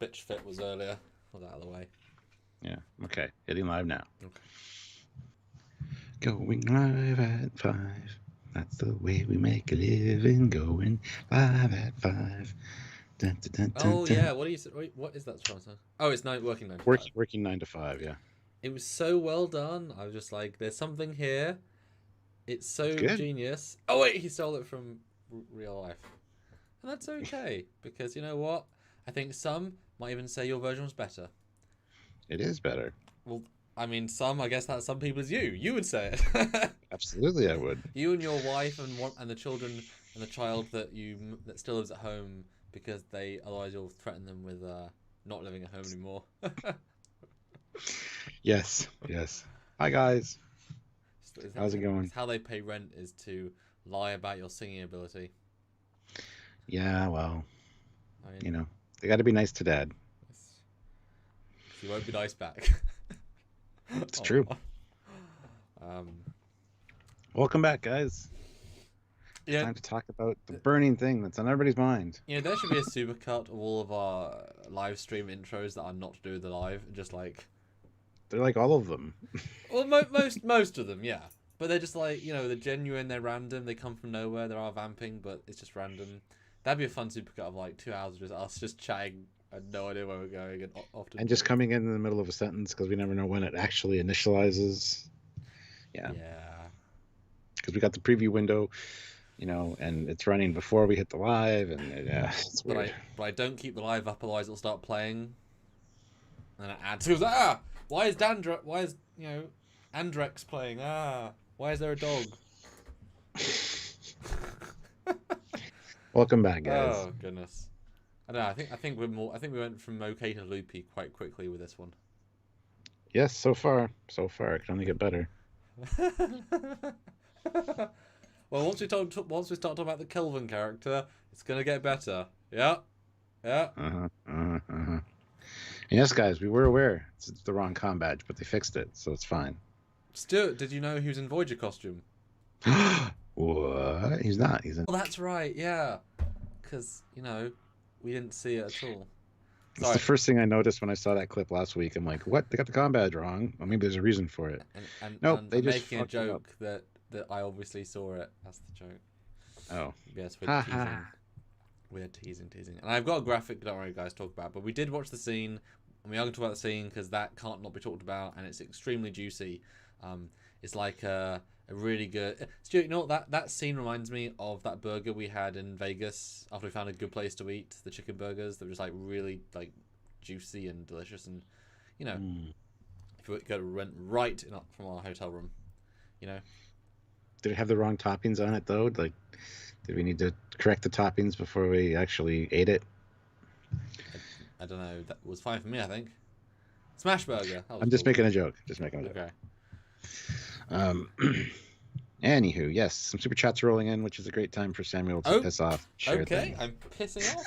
bitch fit was earlier. Was out of the way. Yeah. Okay. Hitting live now. Okay. Going live at 5. That's the way we make a living. Going live at 5. Dun, dun, dun, Oh dun. yeah, what do you say? What is that from? Oh, it's working 9 to 5. Working 9 to 5. Yeah. It was so well done. I was just like, there's something here. It's so Good. genius. Oh wait, he stole it from real life, and that's okay because you know what? I think some might even say your version was better. It is better. Well, I mean, I guess that some people is you. You would say it. Absolutely, I would. You and your wife and the children and the child that still lives at home because otherwise you'll threaten them with not living at home anymore. Yes. Hi guys. How's it going? It's how they pay rent is to lie about your singing ability. Yeah, well, I mean, you know, they got to be nice to Dad. You won't be nice back. It's true. Welcome back, guys. It's time to talk about the burning thing that's on everybody's mind. You know, there should be a supercut of all of our live stream intros that are not to do with the live, just like... They're like all of them. Well, most of them, yeah. But they're just like, you know, they're genuine, they're random, they come from nowhere, there are vamping, but it's just random. That'd be a fun supercut of like 2 hours of just us just chatting. I had no idea where we're going, and often just coming in the middle of a sentence because we never know when it actually initializes. Yeah. Because we got the preview window, you know, and it's running before we hit the live, and it's weird. But I don't keep the live up, otherwise it'll start playing, and it adds. Why is Andrex playing? Why is there a dog? Welcome back, guys. Oh goodness. I don't know. I think we went from okay to loopy quite quickly with this one. Yes, so far. It can only get better. Well, once we start talking about the Kelvin character, it's gonna get better. Yeah. Yes, guys, we were aware it's the wrong comm badge, but they fixed it, so it's fine. Stuart, did you know he was in Voyager costume? What? He's not. He's in. Oh, that's right. Yeah, because you know we didn't see it at all. It's the first thing I noticed when I saw that clip last week. I'm like, what? They got the comm badge wrong. Well, maybe there's a reason for it. Nope, they just making a joke that I obviously saw it. That's the joke. Oh. Yes, we're teasing. We're teasing. And I've got a graphic, don't worry guys, talk about. But we did watch the scene, and we are going to talk about the scene because that can't not be talked about, and it's extremely juicy. It's like a really good... Stuart, you know what? That scene reminds me of that burger we had in Vegas after we found a good place to eat, the chicken burgers. That was like really like juicy and delicious, and you know, if we go to rent right from our hotel room, you know. Did it have the wrong toppings on it though? Like, did we need to correct the toppings before we actually ate it? I don't know. That was fine for me, I think. Smash burger. I'm just making a joke. Okay. Anywho, yes, some super chats rolling in, which is a great time for Samuel to piss off. Okay, I'm pissing off.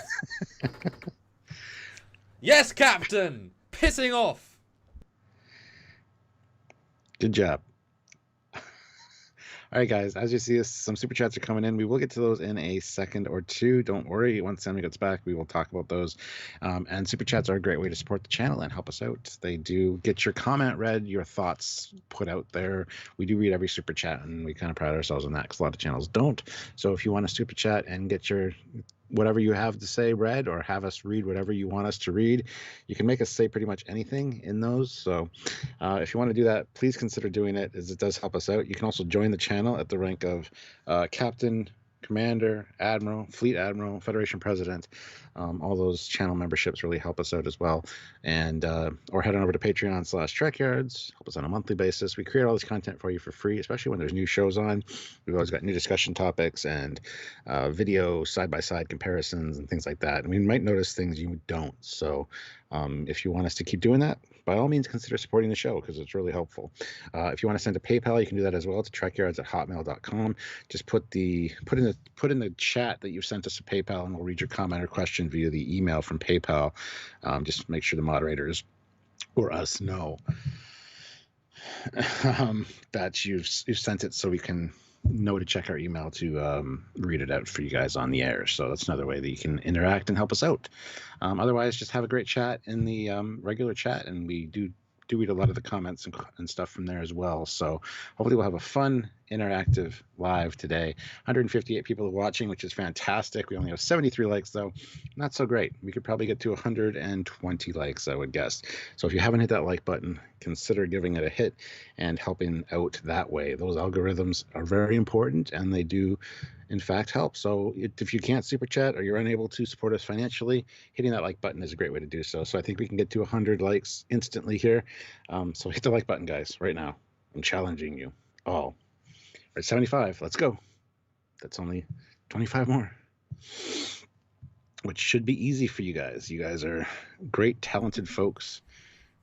Yes, Captain! Pissing off! Good job. All right, guys, as you see, some super chats are coming in. We will get to those in a second or two. Don't worry. Once Samuel gets back, we will talk about those. And super chats are a great way to support the channel and help us out. They do get your comment read, your thoughts put out there. We do read every super chat, and we kind of pride ourselves on that because a lot of channels don't. So if you want to super chat and get your whatever you have to say read, or have us read whatever you want us to read, you can make us say pretty much anything in those. So if you want to do that, please consider doing it, as it does help us out. You can also join the channel at the rank of Captain, Commander, Admiral, Fleet Admiral, Federation President. All those channel memberships really help us out as well. And or head on over to Patreon/Trekyards. Help us on a monthly basis. We create all this content for you for free, especially when there's new shows on. We've always got new discussion topics and video side-by-side comparisons and things like that. And we might notice things you don't. So if you want us to keep doing that, by all means, consider supporting the show because it's really helpful. If you want to send a PayPal, you can do that as well to trekyards@hotmail.com. Just put in the chat that you've sent us a PayPal, and we'll read your comment or question via the email from PayPal. Just make sure the moderators or us know that you've sent it, so we can know to check our email to read it out for you guys on the air. So that's another way that you can interact and help us out. Otherwise, just have a great chat in the regular chat, and we do read a lot of the comments and stuff from there as well. So hopefully we'll have a fun, interactive live today. 158 people are watching, which is fantastic. We only have 73 likes, though. Not so great. We could probably get to 120 likes, I would guess. So if you haven't hit that like button, consider giving it a hit and helping out that way. Those algorithms are very important, and they do in fact help. So if you can't super chat or you're unable to support us financially, hitting that like button is a great way to do so. So I think we can get to 100 likes instantly here. So hit the like button, guys, right now. I'm challenging you all. We're at 75. Let's go. That's only 25 more, which should be easy for you guys. You guys are great, talented folks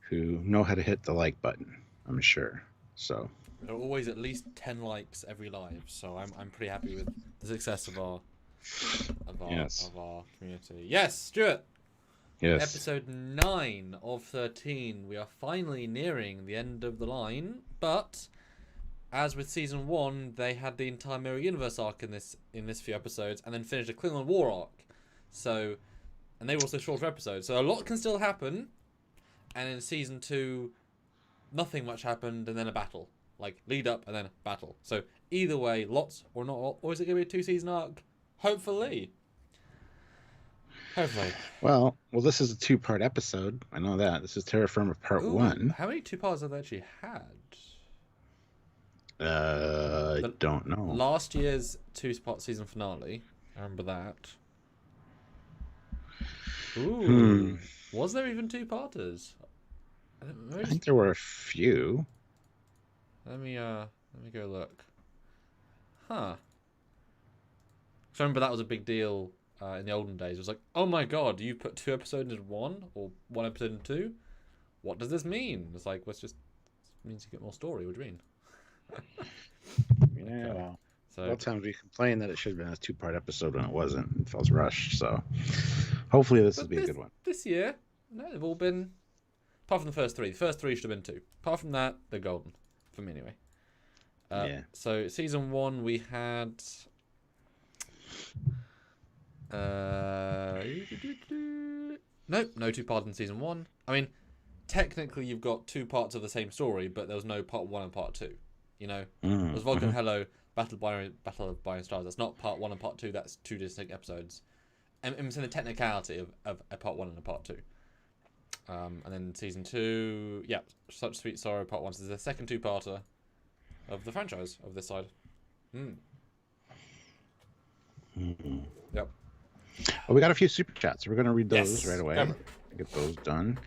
who know how to hit the like button, I'm sure. So there are always at least 10 likes every live, so I'm pretty happy with the success of our community. Yes, Stuart. Yes. Episode 9 of 13. We are finally nearing the end of the line, but as with season 1, they had the entire Mirror Universe arc in this few episodes, and then finished a Klingon War arc. So, and they were also shorter episodes, so a lot can still happen. And in season 2, nothing much happened, and then a battle. Like, lead up and then battle. So, either way, lots or not, or is it going to be a 2-season arc? Hopefully. Well, this is a 2-part episode. I know that. This is Terra Firma Part 1. How many 2 parts have they actually had? I don't know. Last year's 2-part season finale. I remember that. Ooh. Was there even 2-parters? I think there were a few. Let me go look. Huh. So I remember that was a big deal in the olden days. It was like, oh my god, you put 2 episodes into 1 or 1 episode into 2? What does this mean? It's like, well, it means you get more story. What do you mean? Yeah. Okay. So a lot of times we complain that it should have been a 2-part episode when it wasn't. It feels rushed. So hopefully this will be a good one. This year, no, they've all been, apart from the first 3. The first 3 should have been 2. Apart from that, they're golden. For me, anyway. Yeah. So, season 1, we had... Nope, no 2-part in season 1. I mean, technically you've got 2 parts of the same story, but there was no part 1 and part 2. You know? It was Vulcan Hello, Battle of Byron Stars. That's not part 1 and part 2, that's 2 distinct episodes. And it's in the technicality of a part 1 and a part 2. And then season 2, yeah, Such Sweet Sorrow part 1. So this is the second 2-parter of the franchise of this side. Yep. Well, we got a few super chats. We're going to read those right away. Get those done.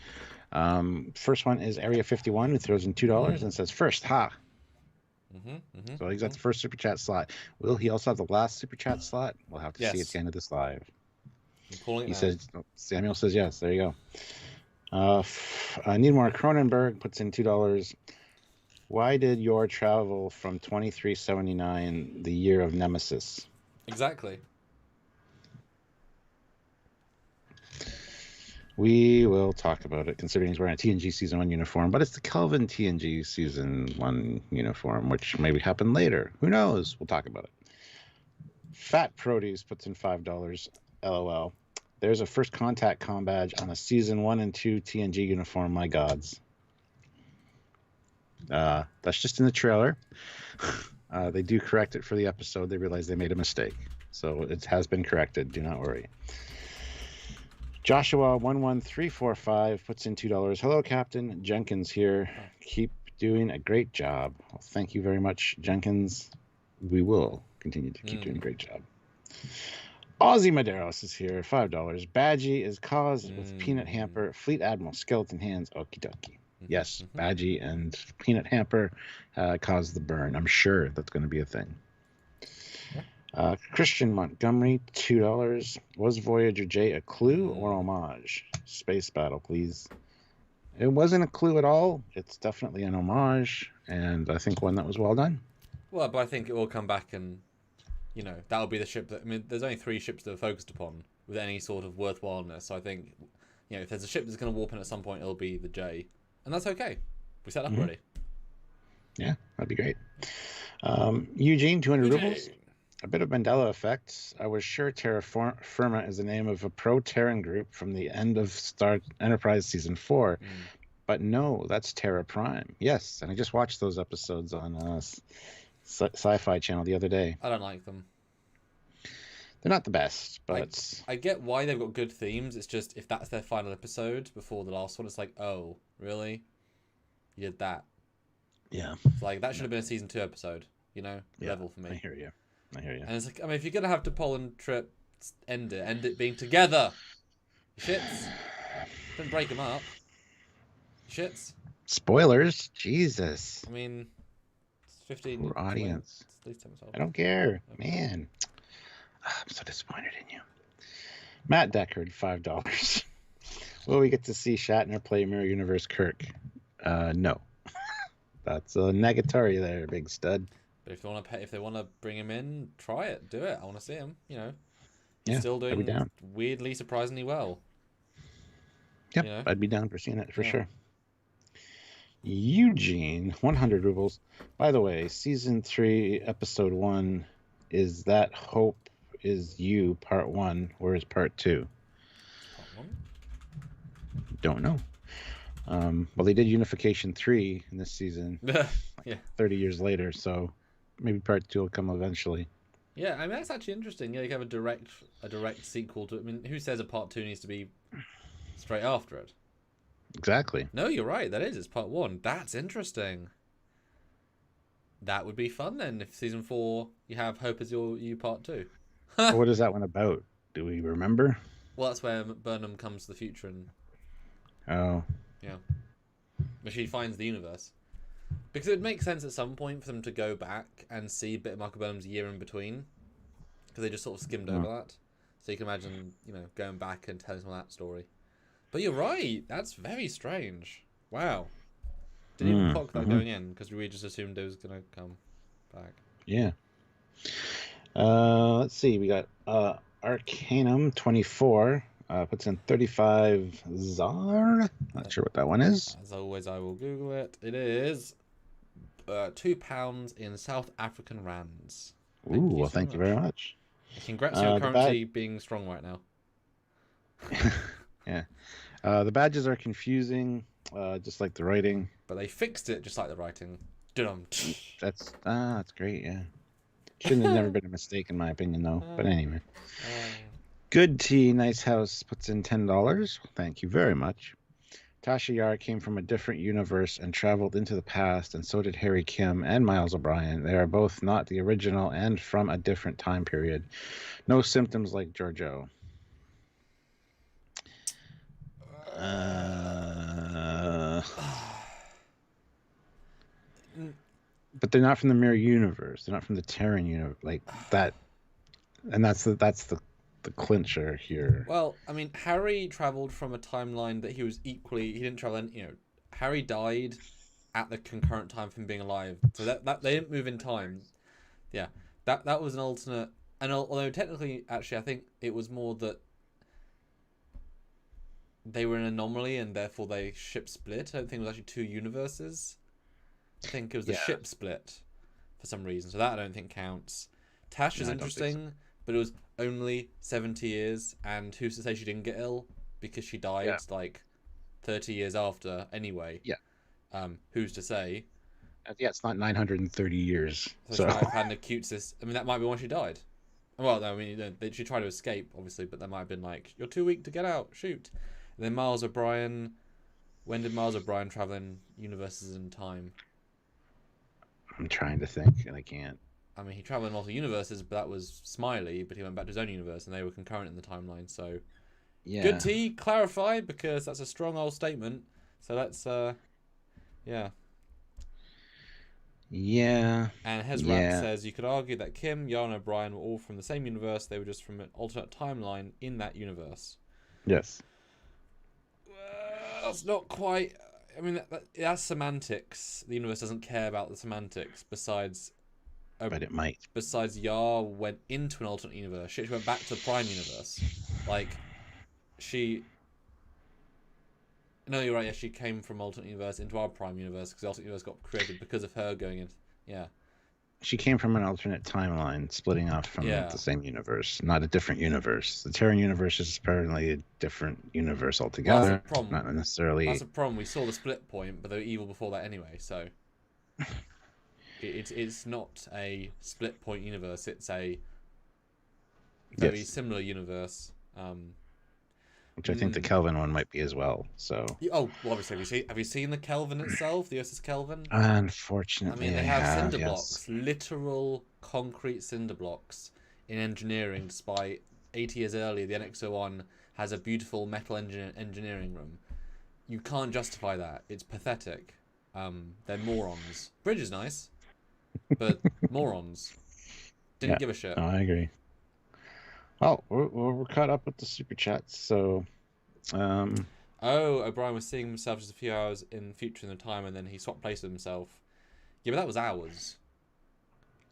First one is Area 51, who throws in $2 and says, first, ha. So he's got the first super chat slot. Will he also have the last super chat slot? We'll have to see at the end of this live. He says, Samuel says yes. There you go. Needmore Cronenberg puts in $2. Why did your travel from 2379 the year of Nemesis? Exactly. We will talk about it, considering he's wearing a TNG Season 1 uniform, but it's the Kelvin TNG Season 1 uniform, which maybe happened later. Who knows? We'll talk about it. Fat Produce puts in $5. LOL. There's a First Contact comm badge on a Season 1 and 2 TNG uniform, my gods. That's just in the trailer. They do correct it for the episode. They realize they made a mistake. So it has been corrected. Do not worry. Joshua11345 puts in $2. Hello, Captain. Jenkins here. Keep doing a great job. Well, thank you very much, Jenkins. We will continue to keep doing a great job. Ozzy Maderos is here. $5. Badgie is caused with Peanut Hamper, Fleet Admiral, Skeleton Hands, okie dokie. Yes, Badgie and Peanut Hamper caused the burn. I'm sure that's going to be a thing. Christian Montgomery, $2. Was Voyager J a clue or homage? Space battle, please. It wasn't a clue at all. It's definitely an homage, and I think one that was well done. Well, but I think it will come back and, you know, that'll be the ship that... I mean, there's only 3 ships that are focused upon with any sort of worthwhileness. So I think, you know, if there's a ship that's going to warp in at some point, it'll be the J. And that's okay. We set up already. Yeah, that'd be great. Eugene, 200 rubles. Eugene. A bit of Mandela effect. I was sure Terra Firma is the name of a pro-Terran group from the end of Star Enterprise Season 4. But no, that's Terra Prime. Yes, and I just watched those episodes on Sci-Fi Channel the other day. I don't like them. They're not the best, but... I get why they've got good themes. It's just, if that's their final episode before the last one, it's like, oh, really? You did that? Yeah. It's like, that should have been a Season 2 episode, you know? Yeah, Level for me. I hear you. And it's like, I mean, if you're going to have to Poland trip, end it being together. Shits. Don't break them up. Shits. Spoilers? Jesus. I mean, it's 15. Poor audience. It's at least 10 I don't care. Okay. Man. I'm so disappointed in you. Matt Deckard, $5. Will we get to see Shatner play Mirror Universe Kirk? No. That's a negatory there, big stud. But if they want to bring him in, try it. Do it. I want to see him, you know. Yeah, Still I'd be doing down. weirdly, surprisingly well. Yep, You know? I'd be down for seeing it for sure. Eugene, 100 rubles. By the way, Season 3, Episode 1, is that Hope is You, Part 1, or is Part 2? Part 1? Don't know. Well, they did Unification 3 in this season, Yeah. 30 years later, so maybe Part 2 will come eventually. Yeah, I mean, that's actually interesting. Yeah, you have a direct sequel to it. I mean, who says a Part 2 needs to be straight after it? Exactly. No, you're right. It's Part 1. That's interesting. That would be fun then, if Season 4 you have Hope as You Part 2. What is that one about? Do we remember? Well, that's where Burnham comes to the future and... Oh. Yeah. But she finds the universe. Because it would make sense at some point for them to go back and see a bit of Michael Burnham's year in between. Because they just sort of skimmed over that. So you can imagine, you know, going back and telling some of that story. But you're right. That's very strange. Wow. Didn't even clock that going in, because we just assumed it was going to come back. Yeah. Let's see. We got Arcanum 24. Puts in 35 Tsar. Not sure what that one is. As always, I will Google it. It is £2 in South African rands. Thank you very much. Congrats on your currency being strong right now. Yeah. The badges are confusing, just like the writing. But they fixed it just like the writing. That's great, yeah. Shouldn't have never been a mistake in my opinion though. But anyway. Good Tea, Nice House puts in $10. Thank you very much. Tasha Yar came from a different universe and traveled into the past, and so did Harry Kim and Miles O'Brien. They are both not the original and from a different time period. No symptoms like Georgio. But they're not from the Mirror Universe. They're not from the Terran universe, like that. And that's the clincher here. Well, I mean, Harry traveled from a timeline that he was equally. He didn't travel. Harry died at the concurrent time from being alive, so that they didn't move in time. Yeah, that was an alternate. And although technically, actually, I think it was more that they were an anomaly and therefore they ship split. I don't think it was actually two universes. I think it was the ship split for some reason. So that I don't think counts. Tash is interesting, but it was only 70 years, and who's to say she didn't get ill because she died like 30 years after anyway. Yeah. Who's to say? Yeah, it's not 930 years. So she might have had an acute cyst. I mean, that might be why she died. Well, no, I mean, she tried to escape, obviously, but that might have been like, you're too weak to get out, shoot. And then Miles O'Brien. When did Miles O'Brien travel in universes in time? I'm trying to think, and I can't. I mean, he traveled in multiple universes, but that was Smiley, but he went back to his own universe, and they were concurrent in the timeline, so... Yeah. Good T, clarify, because that's a strong old statement. So let's, yeah. Yeah. And Hezrat says, you could argue that Kim, Yarn, and O'Brien were all from the same universe, they were just from an alternate timeline in that universe. Yes. That's not quite... I mean, that's semantics. The universe doesn't care about the semantics, besides... but it might. Besides, Yar went into an alternate universe. She went back to the Prime universe. Like, she... No, you're right. Yeah, she came from alternate universe into our Prime universe because the alternate universe got created because of her going in. Yeah. she came from an alternate timeline, splitting off from Yeah. the same universe, not a different universe. The Terran universe is apparently a different universe Well, that's a altogether, problem. not necessarily. That's a problem. We saw the split point, but they were evil before that anyway. So it's not a split point universe. It's a very Yes, similar universe. which I think the Kelvin one might be as well. So, Oh, well, obviously, have you seen the Kelvin itself? The USS Kelvin. I unfortunately, mean, they I have have, cinder yes. blocks, literal concrete cinder blocks in engineering. Despite 80 years earlier, the NX-01 has a beautiful metal engineering room. You can't justify that. It's pathetic. They're morons. Bridge is nice, but morons. Didn't Yeah, give a shit. no, I agree. Oh, we're caught up with the super chats. So, Oh, O'Brien was seeing himself just a few hours in the future in the time, and then he swapped places with himself. Yeah, but that was hours.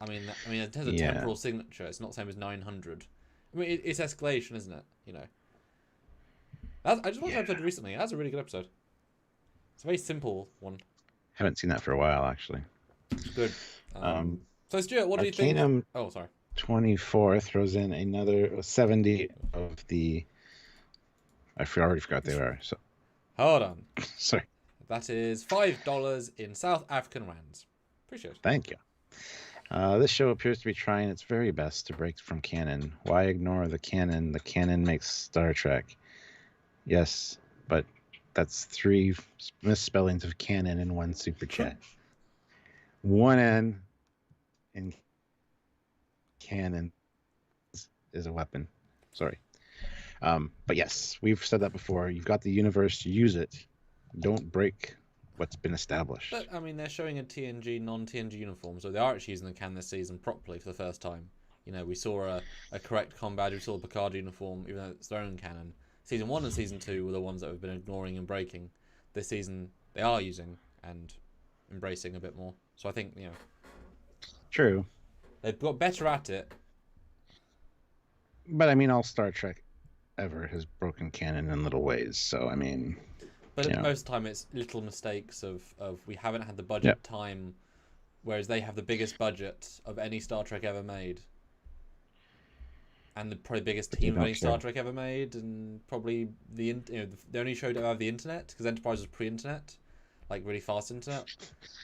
I mean, in terms of yeah, temporal signature, it's not the same as 900. I mean, it's escalation, isn't it? You know. I just watched an episode recently. That's a really good episode. It's a very simple one. haven't seen that for a while, actually. Good. Um, So, Stuart, what do you think? Oh, sorry. 24 throws in another 70 of the. Already forgot they were. So Hold on. sorry. That is $5 in South African rands. Appreciate it. Thank you. This show appears to be trying its very best to break from canon. Why ignore the canon? The canon makes Star Trek. Yes, but that's 3 misspellings of canon in one super chat. One N in canon is a weapon. Sorry. But yes, we've said that before. You've got the universe, use it. Don't break what's been established. But, I mean, they're showing a TNG, non-TNG uniform, so they are actually using the canon this season properly for the first time. You know, we saw a correct com badge, we saw the Picard uniform, even though it's their own canon. Season 1 and Season 2 were the ones that we've been ignoring and breaking. This season, they are using and embracing a bit more. So I think, you know... True. They've got better at it. But, I mean, all Star Trek ever has broken canon in little ways, so, I mean... But most of the time, it's little mistakes of we haven't had the budget time, whereas they have the biggest budget of any Star Trek ever made, and the probably biggest team of any Star Trek ever made, and probably the only show to have the internet, because Enterprise was pre-internet, like really fast internet.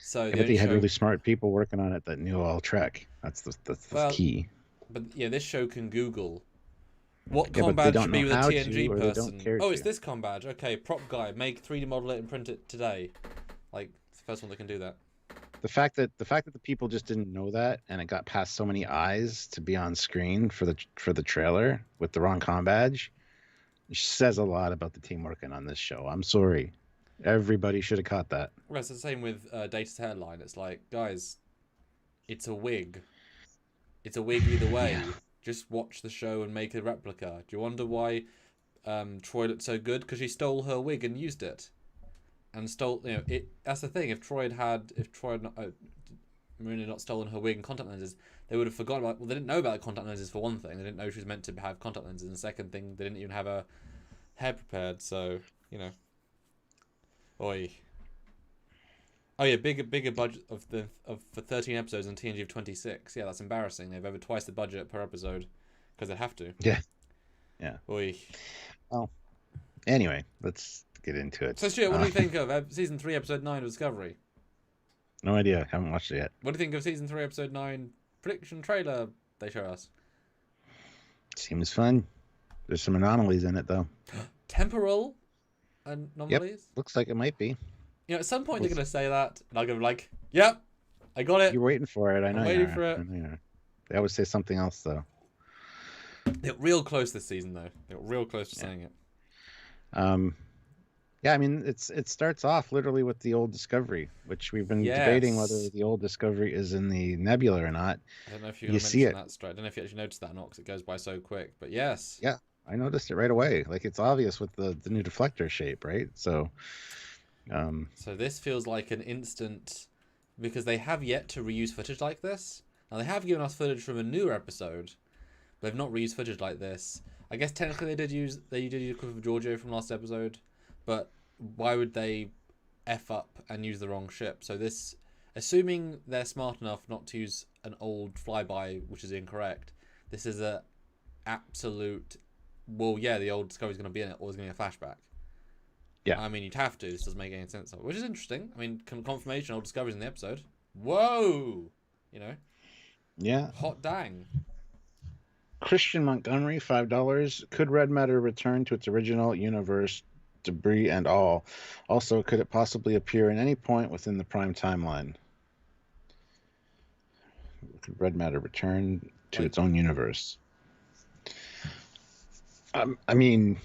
So but they had really smart people working on it that knew all Trek. That's the key. But yeah, this show can Google. What com badge should be with a TNG person? Oh, it's this com badge. Okay, prop guy, make 3D model it and print it today. Like, it's the first one that can do that. The fact that the people just didn't know that, and it got past so many eyes to be on screen for the trailer with the wrong com badge, says a lot about the team working on this show. I'm sorry, everybody should have caught that. Well, it's the same with Data's hairline. It's like, guys, it's a wig. It's a wig either way. Yeah. Just watch the show and make a replica. Do you wonder why Troy looked so good? Because she stole her wig and used it, and stole. You know, it. That's the thing. If Troy had Marina not stolen her wig and contact lenses, they would have forgotten about. Well, they didn't know about the contact lenses for one thing. They didn't know she was meant to have contact lenses. And the second thing, they didn't even have her hair prepared. So you know, oi. Oh yeah, bigger budget for 13 episodes and TNG of 26. Yeah, that's embarrassing. They've over twice the budget per episode because they have to. Yeah. Oi. Well, anyway, let's get into it. So Stuart, what do you think of Season 3, Episode 9 of Discovery? No idea. Haven't watched it yet. What do you think of Season 3, Episode 9 prediction trailer they show us? Seems fun. There's some anomalies in it though. Temporal anomalies? Yep. Looks like it might be. You know, at some point they're going to say that, and I'm going to be like, yep, I got it. You're waiting for it. I know. I'm waiting for it. I know. They always say something else, though. They got real close this season, though. They got real close to saying it. Yeah, I mean, it starts off literally with the old Discovery, which we've been debating whether the old Discovery is in the nebula or not. I don't know if you see it. That straight. I don't know if you actually noticed that or not, because it goes by so quick. But yes. Yeah, I noticed it right away. Like, it's obvious with the new deflector shape, right? So... So this feels like an instant, because they have yet to reuse footage like this. Now they have given us footage from a newer episode, but they've not reused footage like this. I guess technically they did use a clip of Georgio from last episode, but why would they F up and use the wrong ship? So this, assuming they're smart enough not to use an old flyby, which is incorrect, this is a absolute. Well, yeah, the old Discovery's going to be in it, or it's going to be a flashback. Yeah. I mean, you'd have to. This doesn't make any sense, which is interesting. I mean, confirmation old Discovery's in the episode. Whoa, you know. Yeah. Hot dang. Christian Montgomery, $5. Could red matter return to its original universe, debris and all? Also, could it possibly appear at any point within the prime timeline? Could red matter return to its own universe? I mean,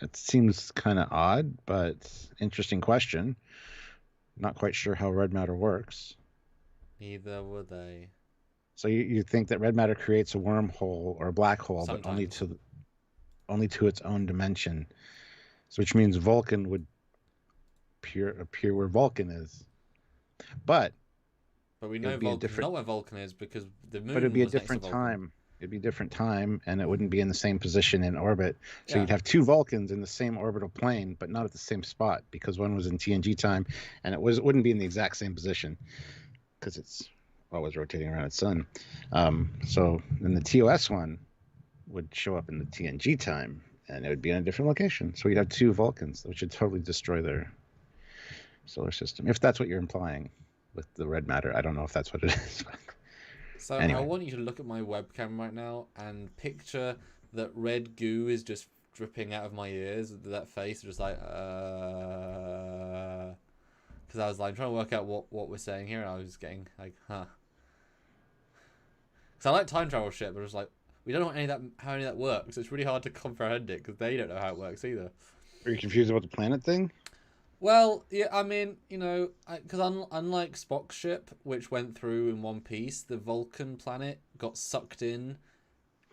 it seems kind of odd, but interesting question. Not quite sure how red matter works. Neither would they. So you think that red matter creates a wormhole or a black hole, Sometimes. but only to its own dimension, so which means Vulcan would appear where Vulcan is. But we know Vulcan not where Vulcan is because the moon. But it'd be a was different next to time. It'd be a different time, and it wouldn't be in the same position in orbit. So Yeah. you'd have two Vulcans in the same orbital plane, but not at the same spot, because one was in TNG time, and it wouldn't be in the exact same position because it's always rotating around its sun. So then the TOS one would show up in the TNG time, and it would be in a different location. So you'd have two Vulcans, which would totally destroy their solar system, if that's what you're implying with the red matter. I don't know if that's what it is. So anyway. I want you to look at my webcam right now and picture that red goo is just dripping out of my ears. That face, just like, because I was like trying to work out what we're saying here, and I was getting like, huh. Because I like time travel shit, but it's like we don't know how any of that works. It's really hard to comprehend it because they don't know how it works either. Are you confused about the planet thing? Well, yeah, I mean, you know, because unlike Spock's ship, which went through in one piece, the Vulcan planet got sucked in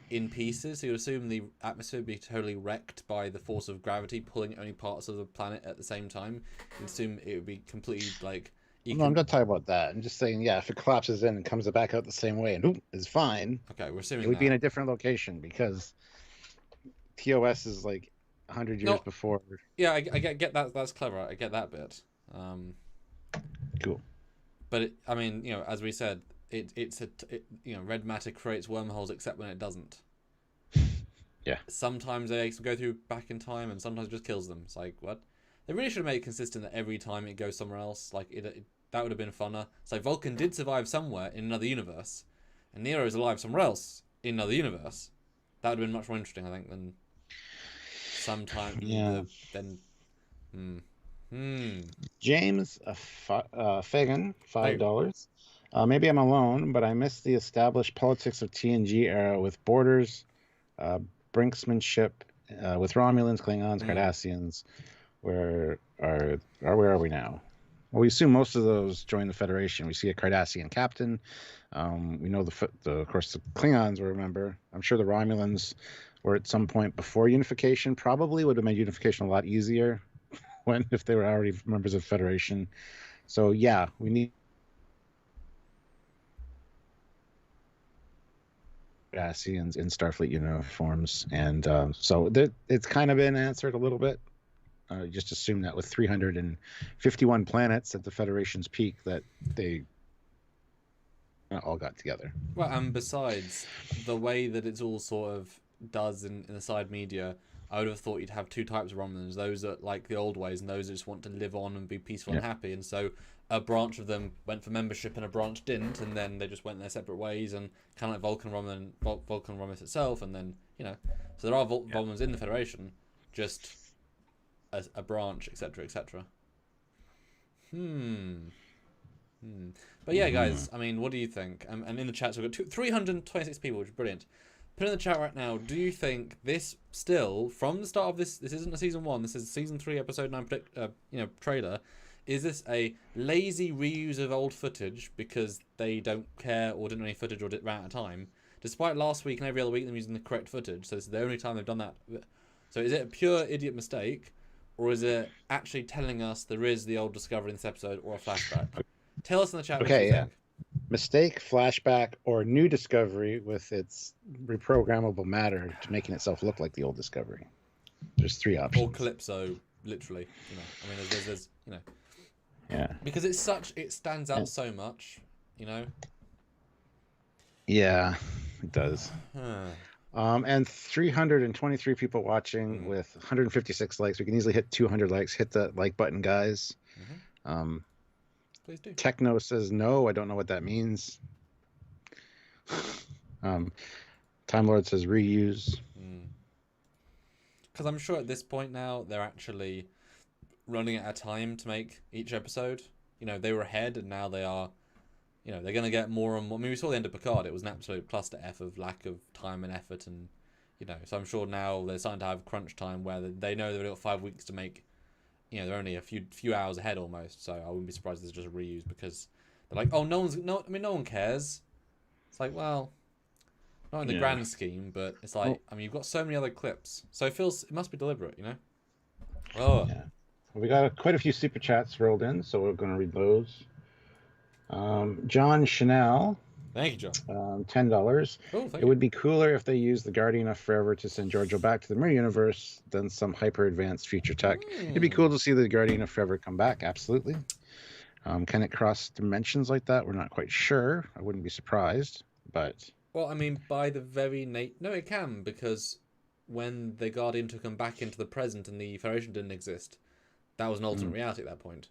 pieces. So you'd assume the atmosphere would be totally wrecked by the force of gravity pulling only parts of the planet at the same time. You'd assume it would be completely like. No, I'm not talking about that. I'm just saying, yeah, if it collapses in and comes back out the same way and is fine. Okay, we're assuming it would be in a different location because TOS is like 100 years before. Yeah, I get that. That's clever. I get that bit. Cool. But I mean, you know, as we said, red matter creates wormholes except when it doesn't. Yeah. Sometimes they go through back in time, and sometimes it just kills them. It's like, what? They really should have made it consistent that every time it goes somewhere else, like that would have been funner. So Vulcan did survive somewhere in another universe, and Nero is alive somewhere else in another universe. That would have been much more interesting, I think, than sometime. Yeah. James Fagan, $5. Maybe I'm alone, but I miss the established politics of TNG era with borders, brinksmanship, with Romulans, Klingons, Cardassians. Where are we now? Well, we assume most of those join the Federation. We see a Cardassian captain. We know of course the Klingons. Remember, I'm sure the Romulans were at some point before unification. Probably would have made unification a lot easier if they were already members of the Federation. So yeah, we need Cardassians in Starfleet uniforms, and so it's kind of been answered a little bit. Just assume that with 351 planets at the Federation's peak that they all got together. Well, and besides, the way that it's all sort of does in the side media, I would have thought you'd have two types of Romulans. Those that like the old ways and those that just want to live on and be peaceful and happy. And so a branch of them went for membership and a branch didn't, and then they just went their separate ways, and kind of like Vulcan Romulus itself, and then, you know. So there are Romulans in the Federation, just as a branch, etc., etc. But yeah, guys, I mean, what do you think? And in the chat, so we've got 326 people, which is brilliant. Put in the chat right now, do you think this still, from the start of this isn't a season 1, this is a season 3, episode 9 trailer, is this a lazy reuse of old footage because they don't care or didn't have any footage or ran out of time, despite last week and every other week them using the correct footage, so this is the only time they've done that. So is it a pure idiot mistake, or is it actually telling us there is the old discovery in this episode or a flashback? Tell us in the chat what you think. Mistake, flashback, or new discovery with its reprogrammable matter to making itself look like the old discovery. There's 3 options. Or Calypso, literally. You know, I mean, there's you know. Yeah. Because it stands out so much, you know. Yeah, it does. Huh. And 323 people watching with 156 likes. We can easily hit 200 likes. Hit that like button, guys. Please do. Techno says no. I don't know what that means. Time Lord says reuse. Because I'm sure at this point now they're actually running at a time to make each episode. You know, they were ahead and now they are, you know, they're going to get more and more. I mean, we saw the end of Picard. It was an absolute cluster F of lack of time and effort, and, you know, so I'm sure now they're starting to have crunch time where they know they've got 5 weeks to make, you know, they're only a few hours ahead almost, so I wouldn't be surprised if it's just a reuse because they're like, oh, no one cares. It's like, well, not in the grand scheme, but it's like, I mean, you've got so many other clips, so it must be deliberate, you know? Oh. Yeah. Well, we got quite a few super chats rolled in, so we're going to read those. John Chanel. Thank you, John. $10. Oh, it would be cooler if they used the Guardian of Forever to send Georgio back to the Mirror Universe than some hyper advanced future tech. It'd be cool to see the Guardian of Forever come back, absolutely. Can it cross dimensions like that? We're not quite sure. I wouldn't be surprised, but... Well, I mean, by the very no, it can, because when the Guardian took him back into the present and the Federation didn't exist, that was an alternate reality at that point.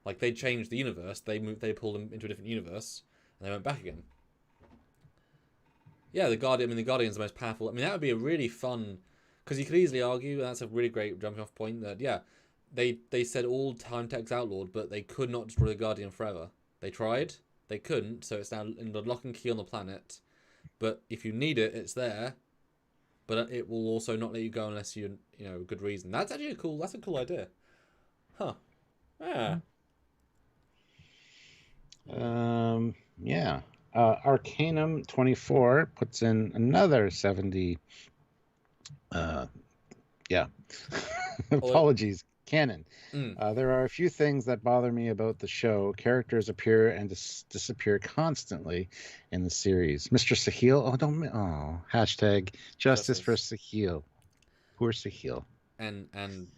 Like, they changed the universe, they pulled him into a different universe, and they went back again. Yeah, the Guardian's the most powerful. I mean, that would be a really fun... Because you could easily argue, and that's a really great jumping off point, that, yeah, they said all time tech's outlawed, but they could not destroy the Guardian forever. They tried, they couldn't, so it's now in the lock and key on the planet. But if you need it, it's there. But it will also not let you go unless you know, good reason. That's actually a cool idea. Huh. Yeah. Yeah. Arcanum 24 puts in another 70. Yeah. Apologies. Canon. There are a few things that bother me about the show. Characters appear and disappear constantly in the series. Mr. Sahil. Hashtag justice for Sahil. Poor Sahil. And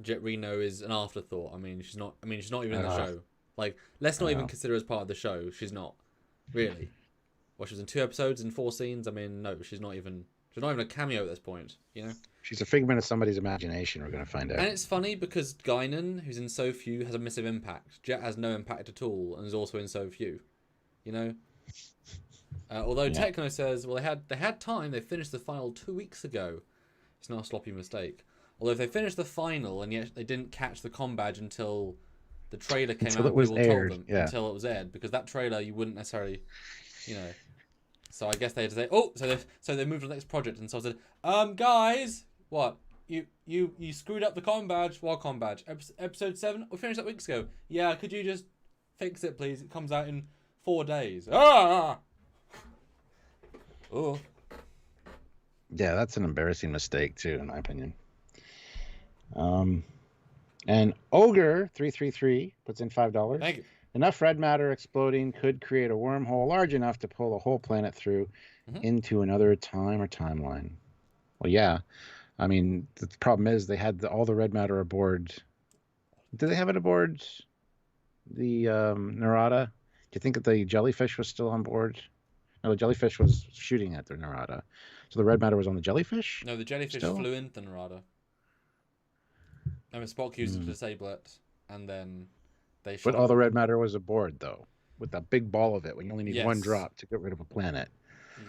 Jet Reno is an afterthought. I mean, she's not even in the show. Like, let's not even consider her as part of the show. She's not really. Well, she was in 2 episodes and 4 scenes. I mean, no, she's not even a cameo at this point. You know. She's a figment of somebody's imagination, we're going to find out. And it's funny because Guinan, who's in so few, has a massive impact. Jet has no impact at all and is also in so few. You know? Although Techno says, well, they had time. They finished the final 2 weeks ago. It's not a sloppy mistake. Although if they finished the final and yet they didn't catch the comm badge until the trailer came out, people told them until it was aired. Because that trailer, you wouldn't necessarily, you know... So I guess they had to say, oh, so they moved to the next project. And so I said, guys... What? You screwed up the comm badge? What comm badge? Episode 7? We finished that weeks ago. Yeah, could you just fix it, please? It comes out in 4 days. Ah! Oh. Yeah, that's an embarrassing mistake, too, in my opinion. And Ogre333 puts in $5. Thank you. Enough red matter exploding could create a wormhole large enough to pull a whole planet through into another time or timeline. Well, yeah. I mean, the problem is they had all the red matter aboard. Did they have it aboard the Narada? Do you think that the jellyfish was still on board? No, the jellyfish was shooting at the Narada. So the red matter was on the jellyfish? No, the jellyfish flew into the Narada. And Spock used it to disable it. And then they shot But all the red matter was aboard, though. With that big ball of it when you only need one drop to get rid of a planet.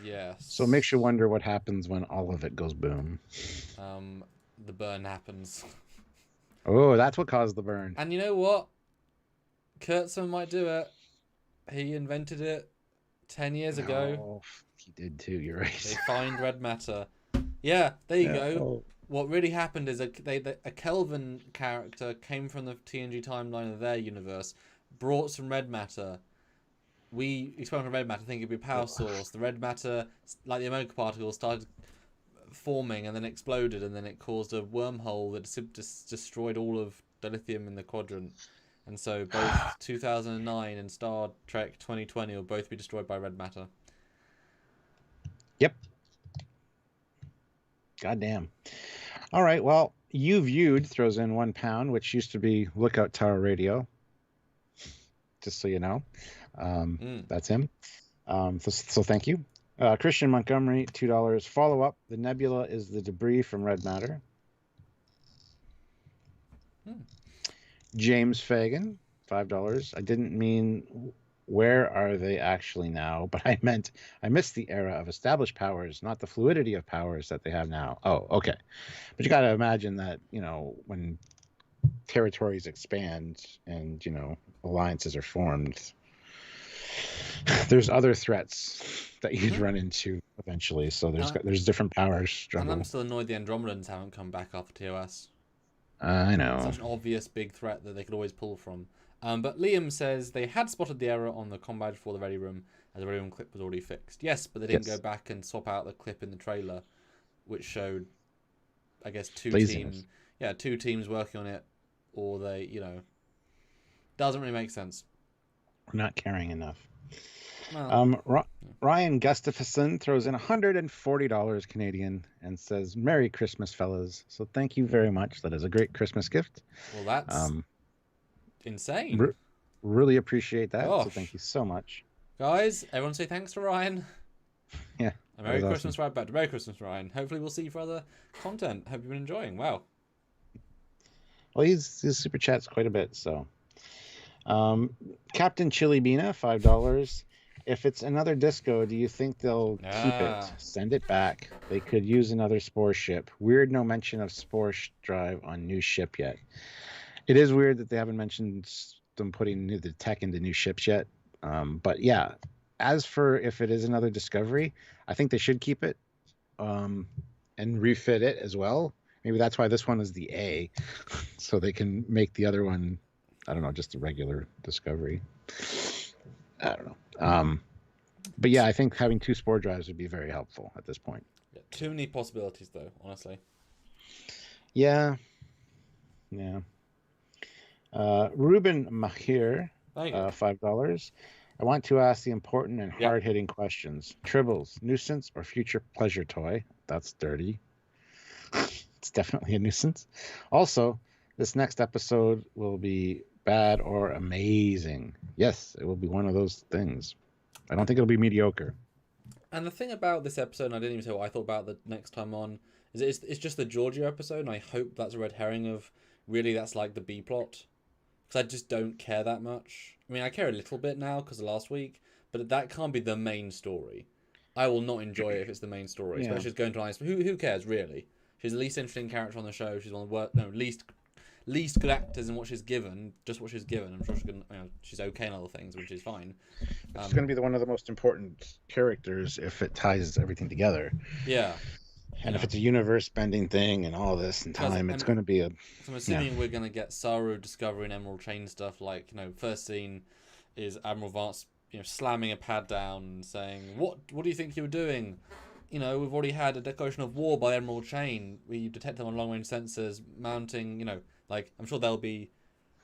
Yes. So it makes you wonder what happens when all of it goes boom. The burn happens. Oh, that's what caused the burn. And you know what? Kurtzman might do it. He invented it 10 years ago. Oh, he did too, you're right. They find red matter. Yeah, there you go. Oh. What really happened is a Kelvin character came from the TNG timeline of their universe, brought some red matter. We experimented on red matter, thinking it'd be a power source. The red matter, like the omega particles, started forming and then exploded, and then it caused a wormhole that destroyed all of dilithium in the quadrant. And so both 2009 and Star Trek 2020 will both be destroyed by red matter. Yep. Goddamn. All right, well, You Viewed throws in £1, which used to be Lookout Tower Radio. just so you know. Mm. That's him. So thank you. Christian Montgomery, $2. Follow up. The nebula is the debris from red matter. Mm. James Fagan, $5. I didn't mean where are they actually now, but I meant I missed the era of established powers, not the fluidity of powers that they have now. Oh, okay. But you got to imagine that, when territories expand and, alliances are formed, there's other threats that you'd run into eventually. So there's different powers struggle. And I'm still annoyed the Andromedans haven't come back after TOS. I know. Such an obvious big threat that they could always pull from. But Liam says they had spotted the error on the combat for the ready room, as the ready room clip was already fixed. Yes, but they didn't go back and swap out the clip in the trailer, which showed, I guess, two teams working on it, or they, doesn't really make sense. We're not caring enough. Well, Ryan Gustafson throws in $140 Canadian and says, "Merry Christmas, fellas." So thank you very much. That is a great Christmas gift. Well, that's insane. Really appreciate that. Gosh. So thank you so much. Guys, everyone say thanks to Ryan. Yeah. And Merry Christmas, awesome. Right back to Merry Christmas, Ryan. Hopefully we'll see you for other content. Hope you've been enjoying. Wow. Well, he's super chats quite a bit, so. Captain Chili Bina, $5. If it's another disco, do you think they'll keep it? Send it back. They could use another Spore ship. Weird no mention of Spore drive on new ship yet. It is weird that they haven't mentioned them putting the tech into new ships yet. But yeah, as for if it is another Discovery, I think they should keep it and refit it as well. Maybe that's why this one is the A, so they can make the other one, I don't know, just a regular Discovery. I don't know. But yeah, I think having 2 Spore drives would be very helpful at this point. Yeah, too many possibilities, though, honestly. Yeah. Ruben Mahir, $5. I want to ask the important and hard-hitting questions. Tribbles, nuisance or future pleasure toy? That's dirty. It's definitely a nuisance. Also, this next episode will be bad or amazing. Yes, it will be one of those things. I don't think it'll be mediocre. And the thing about this episode, and I didn't even say what I thought about the next time on, is it's just the Georgio episode, and I hope that's a red herring of really that's like the B plot. Because I just don't care that much. I mean, I care a little bit now because of last week, but that can't be the main story. I will not enjoy it if it's the main story, especially if it's going to an ice. Who cares, really? She's the least interesting character on the show. She's one of the least good actors in what she's given, just what she's given. I'm sure she's okay in other things, which is fine. She's going to be one of the most important characters if it ties everything together. Yeah. And if it's a universe-bending thing and all this and time, it's going to be a... So I'm assuming we're going to get Saru discovering Emerald Chain stuff. Like, first scene is Admiral Vance, slamming a pad down and saying, "What do you think you were doing? We've already had a declaration of war by Emerald Chain. We detect them on long-range sensors, mounting, like, I'm sure they'll be,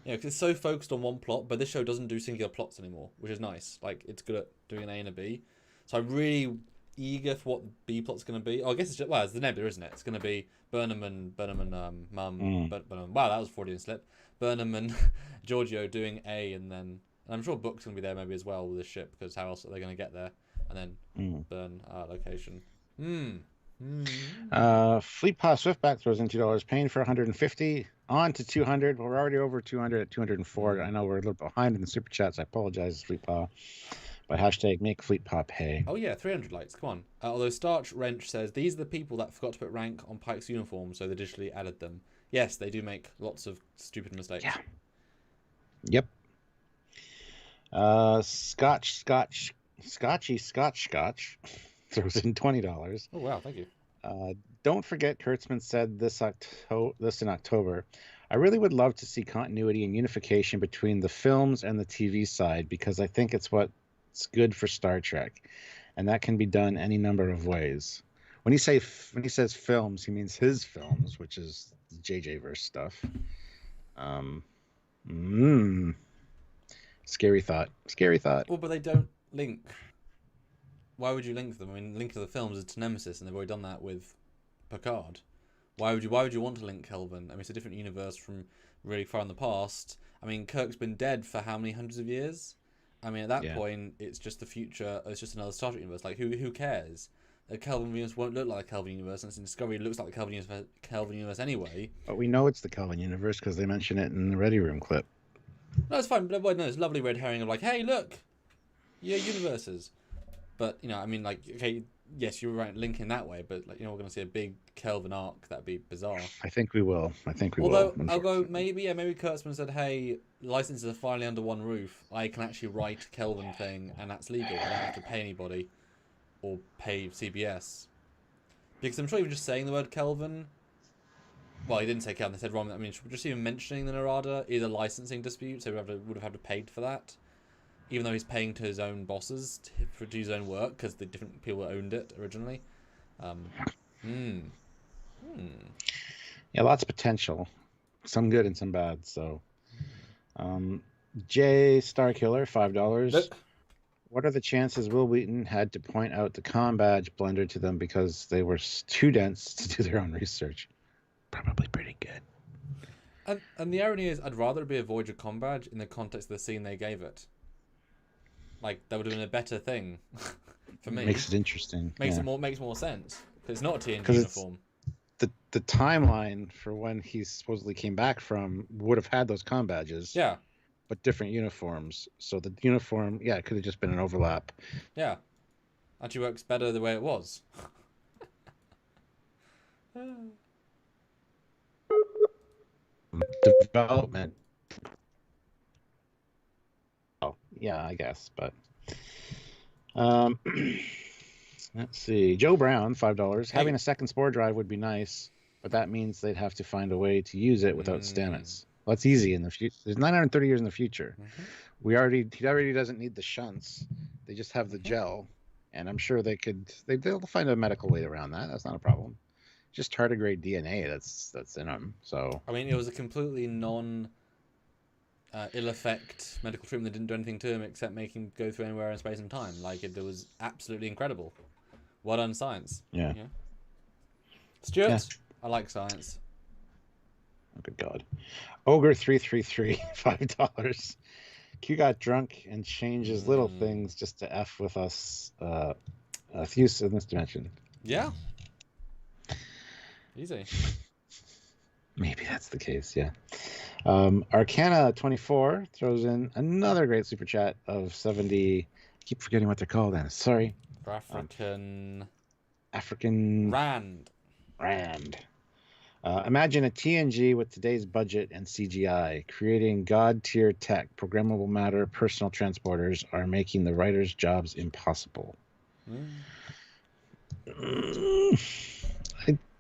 because it's so focused on one plot, but this show doesn't do singular plots anymore, which is nice. Like, it's good at doing an A and a B. So I'm really eager for what the B plot's going to be. Oh, I guess it's the Nebula, isn't it? It's going to be Burnham and Mum. Wow, that was a Freudian slip. Burnham and Georgio doing A, and I'm sure Book's going to be there maybe as well with this ship, because how else are they going to get there? And then burn location. Fleetpaw Swiftback throws in $2, paying for $150 on to 200. We're already over 200 at 204. I know we're a little behind in the super chats. I apologize, Fleetpaw. But hashtag make Fleetpaw pay. Oh yeah, 300 likes. Come on. Although Starch Wrench says these are the people that forgot to put rank on Pike's uniform, so they digitally added them. Yes, they do make lots of stupid mistakes. Yeah. Yep. Scotch throws in $20. Oh wow, thank you. Don't forget, Kurtzman said this in October. I really would love to see continuity and unification between the films and the TV side, because I think it's what's good for Star Trek, and that can be done any number of ways. When he says films, he means his films, which is JJ verse stuff. Scary thought. Well, but they don't link. Why would you link them? I mean, link to the films is to Nemesis, and they've already done that with Picard. Why would you want to link Kelvin? I mean, it's a different universe from really far in the past. I mean, Kirk's been dead for how many hundreds of years? I mean, at that Yeah. point, it's just the future. It's just another Star Trek universe. Like, who cares? The Kelvin universe won't look like the Kelvin universe, and in Discovery, it looks like the Kelvin universe anyway. But we know it's the Kelvin universe because they mention it in the Ready Room clip. No, it's fine. But no, it's lovely red herring of like, hey, look, yeah, universes. But you know, I mean, like, okay, yes, you're right, linking that way. But like, we're going to see a big Kelvin arc. That'd be bizarre. I think we will. I think we Although will. I'll go maybe Kurtzman said, hey, licenses are finally under one roof. I can actually write a Kelvin thing, and that's legal. I don't have to pay anybody or pay CBS. Because I'm sure even just saying the word Kelvin. Well, he didn't say Kelvin. They said wrong. I mean, just even mentioning the Narada is a licensing dispute, so would have had to pay for that. Even though he's paying to his own bosses to do his own work because the different people owned it originally. Yeah, lots of potential. Some good and some bad. So, Jaykiller, $5. Look. What are the chances Will Wheaton had to point out the com badge blender to them because they were too dense to do their own research? Probably pretty good. And the irony is, I'd rather it be a Voyager com badge in the context of the scene they gave it. Like, that would have been a better thing for me. Makes it interesting. Makes more sense. Because it's not a TNG uniform. The timeline for when he supposedly came back from would have had those com badges. Yeah. But different uniforms. So the uniform, it could have just been an overlap. Yeah. Actually works better the way it was. Development. Oh, yeah, I guess. But let's see. Joe Brown, $5. Hey. Having a second spore drive would be nice, but that means they'd have to find a way to use it without Stamets. Well, that's easy in the future. There's 930 years in the future. He already doesn't need the shunts. They just have the gel, and I'm sure they'll find a medical way around that. That's not a problem. Just tardigrade DNA that's in them. So I mean, it was a completely non ill effect medical treatment that didn't do anything to him except make him go through anywhere in space and time. Like, it was absolutely incredible. Well done, science. Yeah. Stuart, Yeah. I like science. Oh, good God. Ogre 333, $5. Q got drunk and changes little things just to F with us. Fuse in this dimension. Yeah. Easy. Maybe that's the case, yeah. Arcana 24 throws in another great super chat of 70. I keep forgetting what they're called, Dennis. Sorry. African Rand. Imagine a TNG with today's budget and CGI. Creating god-tier tech, programmable matter, personal transporters are making the writers' jobs impossible.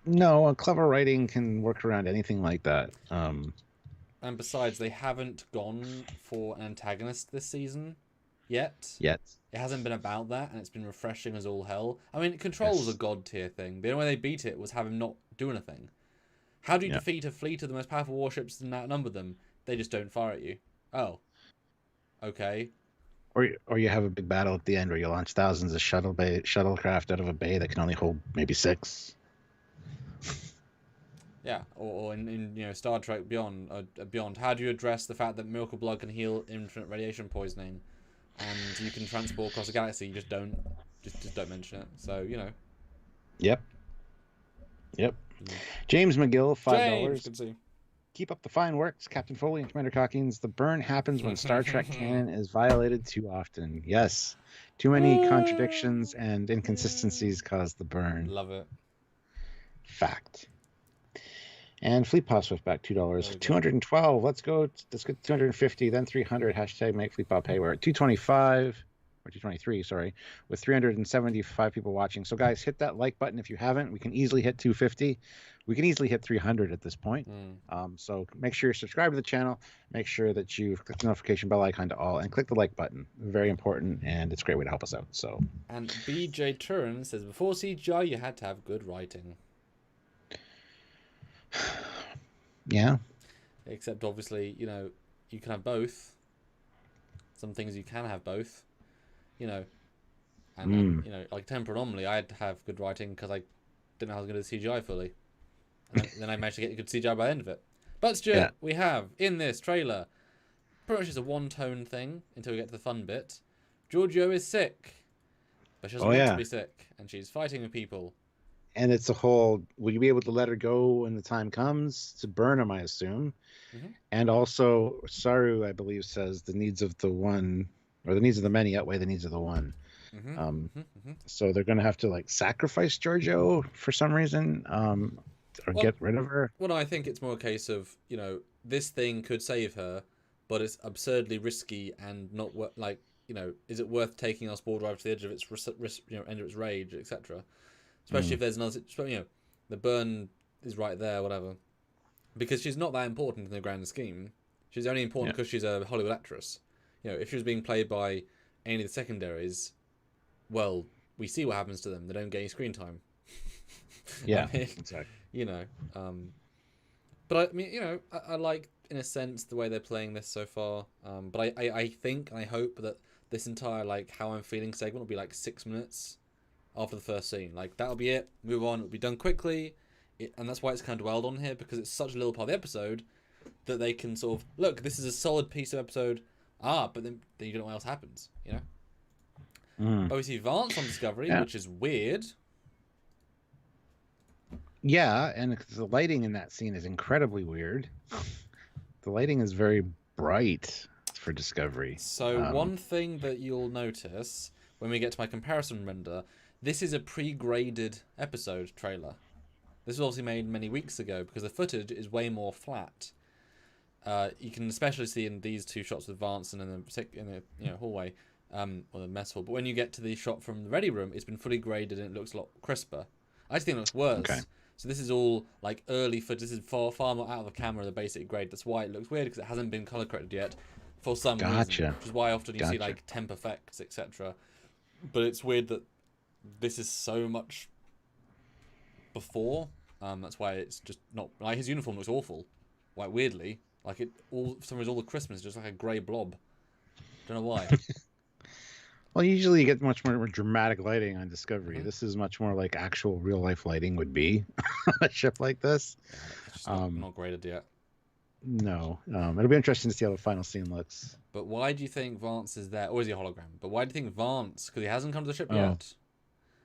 No, a clever writing can work around anything like that. And besides, they haven't gone for an antagonist this season yet. It hasn't been about that, and it's been refreshing as all hell. I mean, Control's a god tier thing. The only way they beat it was have him not do anything. How do you defeat a fleet of the most powerful warships and outnumber them? They just don't fire at you. Oh. Okay. Or you have a big battle at the end where you launch thousands of shuttlecraft out of a bay that can only hold maybe 6. Yeah, or in Star Trek Beyond, how do you address the fact that miracle blood can heal infinite radiation poisoning, and you can transport across the galaxy? You just don't mention it. So Yep. James McGill, $5. Good to see you. Keep up the fine works, Captain Foley and Commander Calkins. The burn happens when Star Trek canon is violated too often. Yes, too many contradictions and inconsistencies cause the burn. Love it. Fact. And Fleet Pop Swift back $2. 212. Let's get 250, then 300. Hashtag make Fleet Pop pay. We're at 225 or 223, sorry, with 375 people watching. So guys, hit that like button if you haven't. We can easily hit 250. We can easily hit 300 at this point. So make sure you're subscribed to the channel. Make sure that you've clicked the notification bell icon to all and click the like button. Very important, and it's a great way to help us out. So. And BJ Turin says, before CGI, you had to have good writing. Yeah. Except obviously, you can have both. Some things you can have both. And like Temper Anomaly, I had to have good writing because I didn't know how I was going to do CGI fully. And then I managed to get good CGI by the end of it. But Stuart, we have in this trailer pretty much just a one-tone thing until we get to the fun bit. Georgio is sick, but she doesn't want to be sick, and she's fighting with people. And it's a whole, will you be able to let her go when the time comes to burn him, I assume? Mm-hmm. And also, Saru, I believe, says the needs of the one, or the needs of the many outweigh the needs of the one. So they're going to have to like sacrifice Georgio for some reason, or get rid of her. Well, no, I think it's more a case of, you know, this thing could save her, but it's absurdly risky and not like, you know, is it worth taking our spore drive to the edge of its end of its rage, etc. Especially if there's another, you know, the burn is right there, whatever. Because she's not that important in the grand scheme. She's only important because she's a Hollywood actress. You know, if she was being played by any of the secondaries, well, we see what happens to them. They don't get any screen time. Yeah, I mean, exactly. You know, but I mean, you know, I like, in a sense, the way they're playing this so far. But I think and I hope that this entire, like, how I'm feeling segment will be like 6 minutes after the first scene. Like, that'll be it. Move on. It'll be done quickly. And that's why it's kind of dwelled on here, because it's such a little part of the episode that they can sort of, look, this is a solid piece of episode. But then you don't know what else happens, you know? But we see Vance on Discovery, which is weird. Yeah, and the lighting in that scene is incredibly weird. The lighting is very bright for Discovery. So one thing that you'll notice when we get to my comparison render, this is a pre-graded episode trailer. This was obviously made many weeks ago because the footage is way more flat. You can especially see in these two shots with Vance and in the hallway, or the mess hall. But when you get to the shot from the ready room, it's been fully graded and it looks a lot crisper. I just think it looks worse. Okay. So this is all like early footage. This is far more out of the camera, the basic grade. That's why it looks weird, because it hasn't been color corrected yet for some reason. Which is why often you see like temp effects, etc. But it's weird that this is so much before. That's why it's just not, like, his uniform looks awful. Like, weirdly, like, for some reason all the Christmas is just like a grey blob. Don't know why. Well, usually you get much more dramatic lighting on Discovery. This is much more like actual real life lighting would be on a ship like this. Yeah, it's just not graded yet. No. It'll be interesting to see how the final scene looks. But why do you think Vance is there? Or is he a hologram? But why do you think Vance, because he hasn't come to the ship yet,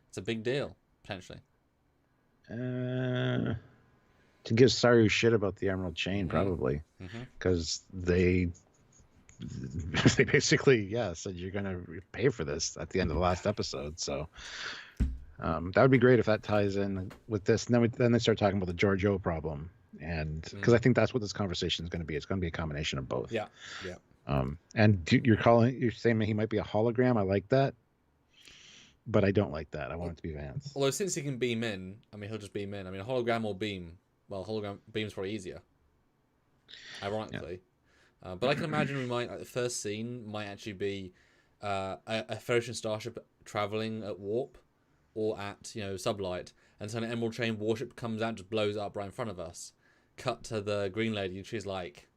it's a big deal, potentially. To give Saru shit about the Emerald Chain, probably. Because they basically, said you're going to pay for this at the end of the last episode. So that would be great if that ties in with this. And then they start talking about the Georgio problem. And because I think that's what this conversation is going to be. It's going to be a combination of both. Yeah. And you're saying he might be a hologram. I like that. But I don't like that. I want it to be Vance. Although since he can beam in, I mean, he'll just beam in. I mean, a hologram or beam. Well, hologram beam's probably easier. Ironically. Yeah. But I can imagine the first scene might actually be a Federation starship traveling at warp or at, sublight, and so an Emerald Chain warship comes out and just blows up right in front of us. Cut to the Green Lady, and she's like,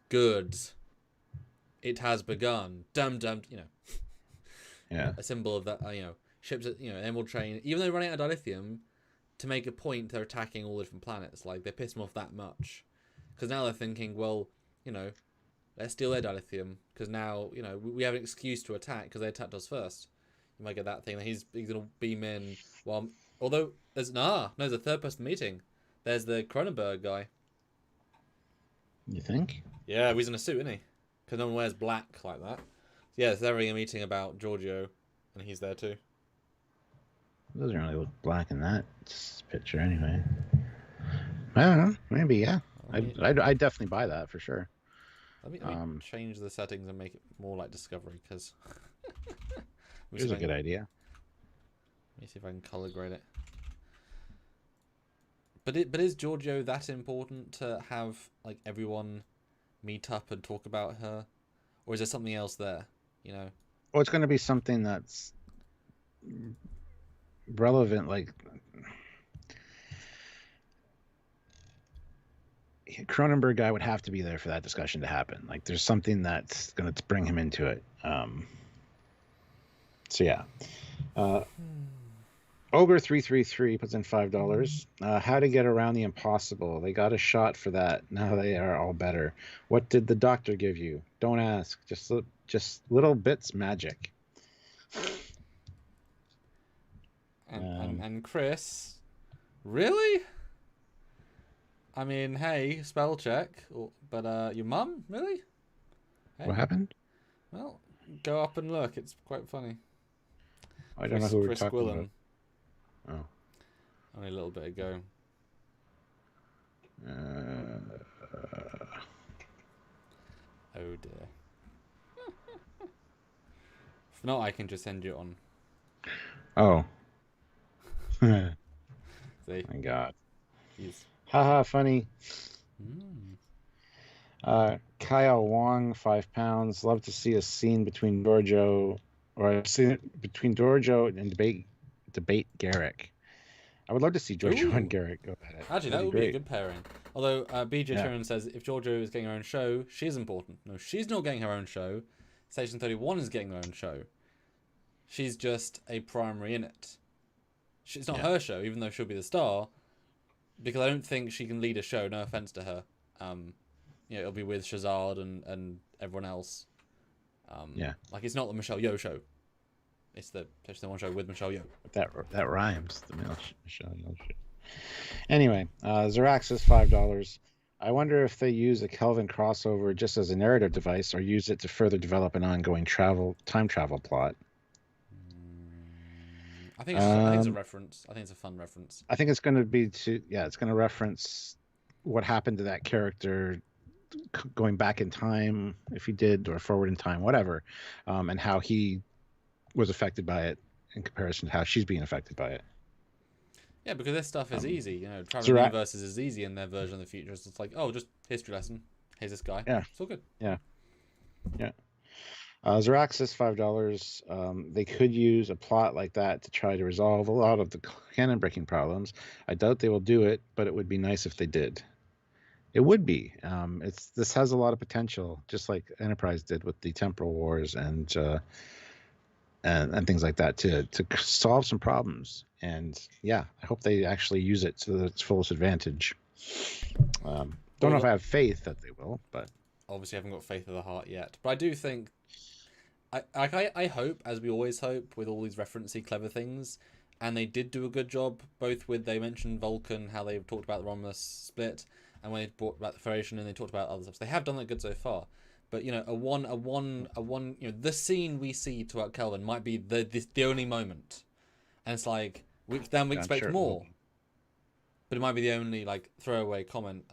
"Good. It has begun." Dum. Yeah. A symbol of that, ships, Emerald Chain, even though they're running out of dilithium, to make a point, they're attacking all the different planets. Like, they piss them off that much. Because now they're thinking, well, let's steal their dilithium, because now, we have an excuse to attack, because they attacked us first. You might get that thing that he's going to beam in, although there's a third person meeting. There's the Cronenberg guy. You think? Yeah, he's in a suit, isn't he? Because no one wears black like that. Yeah, so they're having a meeting about Georgio, and he's there too. It doesn't really look black in that picture, anyway. I don't know. Maybe, yeah. I'd definitely buy that for sure. Let me change the settings and make it more like Discovery, because... Here's a good idea. Let me see if I can color grade it. But is Georgio that important to have, like, everyone meet up and talk about her? Or is there something else there, Well, it's going to be something that's relevant, like... Cronenberg guy would have to be there for that discussion to happen. Like, there's something that's going to bring him into it. So, yeah. Ogre333 puts in $5. How to get around the impossible. They got a shot for that. Now they are all better. What did the doctor give you? Don't ask. Just little bits magic. And Chris, really? I mean, hey, spell check, but your mum, really? Hey. What happened? Well, go up and look. It's quite funny. I don't know who we're Chris talking Gwillan. about. Oh. Only a little bit ago. Oh dear. If not, I can just send you on. Oh. See? My God. He's... Haha, funny. Kyle Wong, £5. Love to see a scene between Georgio, or a scene between Georgio and debate Garrick. I would love to see Georgio and Garrick go at it. Actually, that would be a good pairing. Although BJ says if Georgio is getting her own show, she's important. No, she's not getting her own show. Station 31 is getting her own show. She's just a primary in it. It's not her show, even though she'll be the star, because I don't think she can lead a show. No offense to her. It'll be with Shazad and everyone else. Like it's not the Michelle Yeoh show. It's the Station 31 show with Michelle Yeoh. That rhymes. The Michelle Yeoh show. Anyway, Zeraxis, $5. I wonder if they use a Kelvin crossover just as a narrative device or use it to further develop an ongoing time travel plot. I think it's a reference. I think it's a fun reference. I think it's going to be it's going to reference what happened to that character going back in time, if he did, or forward in time, whatever, and how he was affected by it in comparison to how she's being affected by it. Yeah, because this stuff is easy. Traveling universes is easy in their version of the future. So it's like, oh, just history lesson. Here's this guy. Yeah. It's all good. Yeah. Zeraxis, $5. They could use a plot like that to try to resolve a lot of the canon breaking problems. I doubt they will do it, but it would be nice if they did. It would be. This has a lot of potential, just like Enterprise did with the Temporal Wars and things like that to solve some problems. And I hope they actually use it to its fullest advantage. Don't know if I have faith that they will, but obviously I haven't got faith of the heart yet. But I do think, I hope, as we always hope, with all these referencey clever things, and they did do a good job, both with, they mentioned Vulcan, how they've talked about the Romulus split, and when they brought about the Federation, and they talked about other stuff. So they have done that good so far. But the scene we see throughout Kelvin might be the only moment, and it's like we expect more. But it might be the only throwaway comment.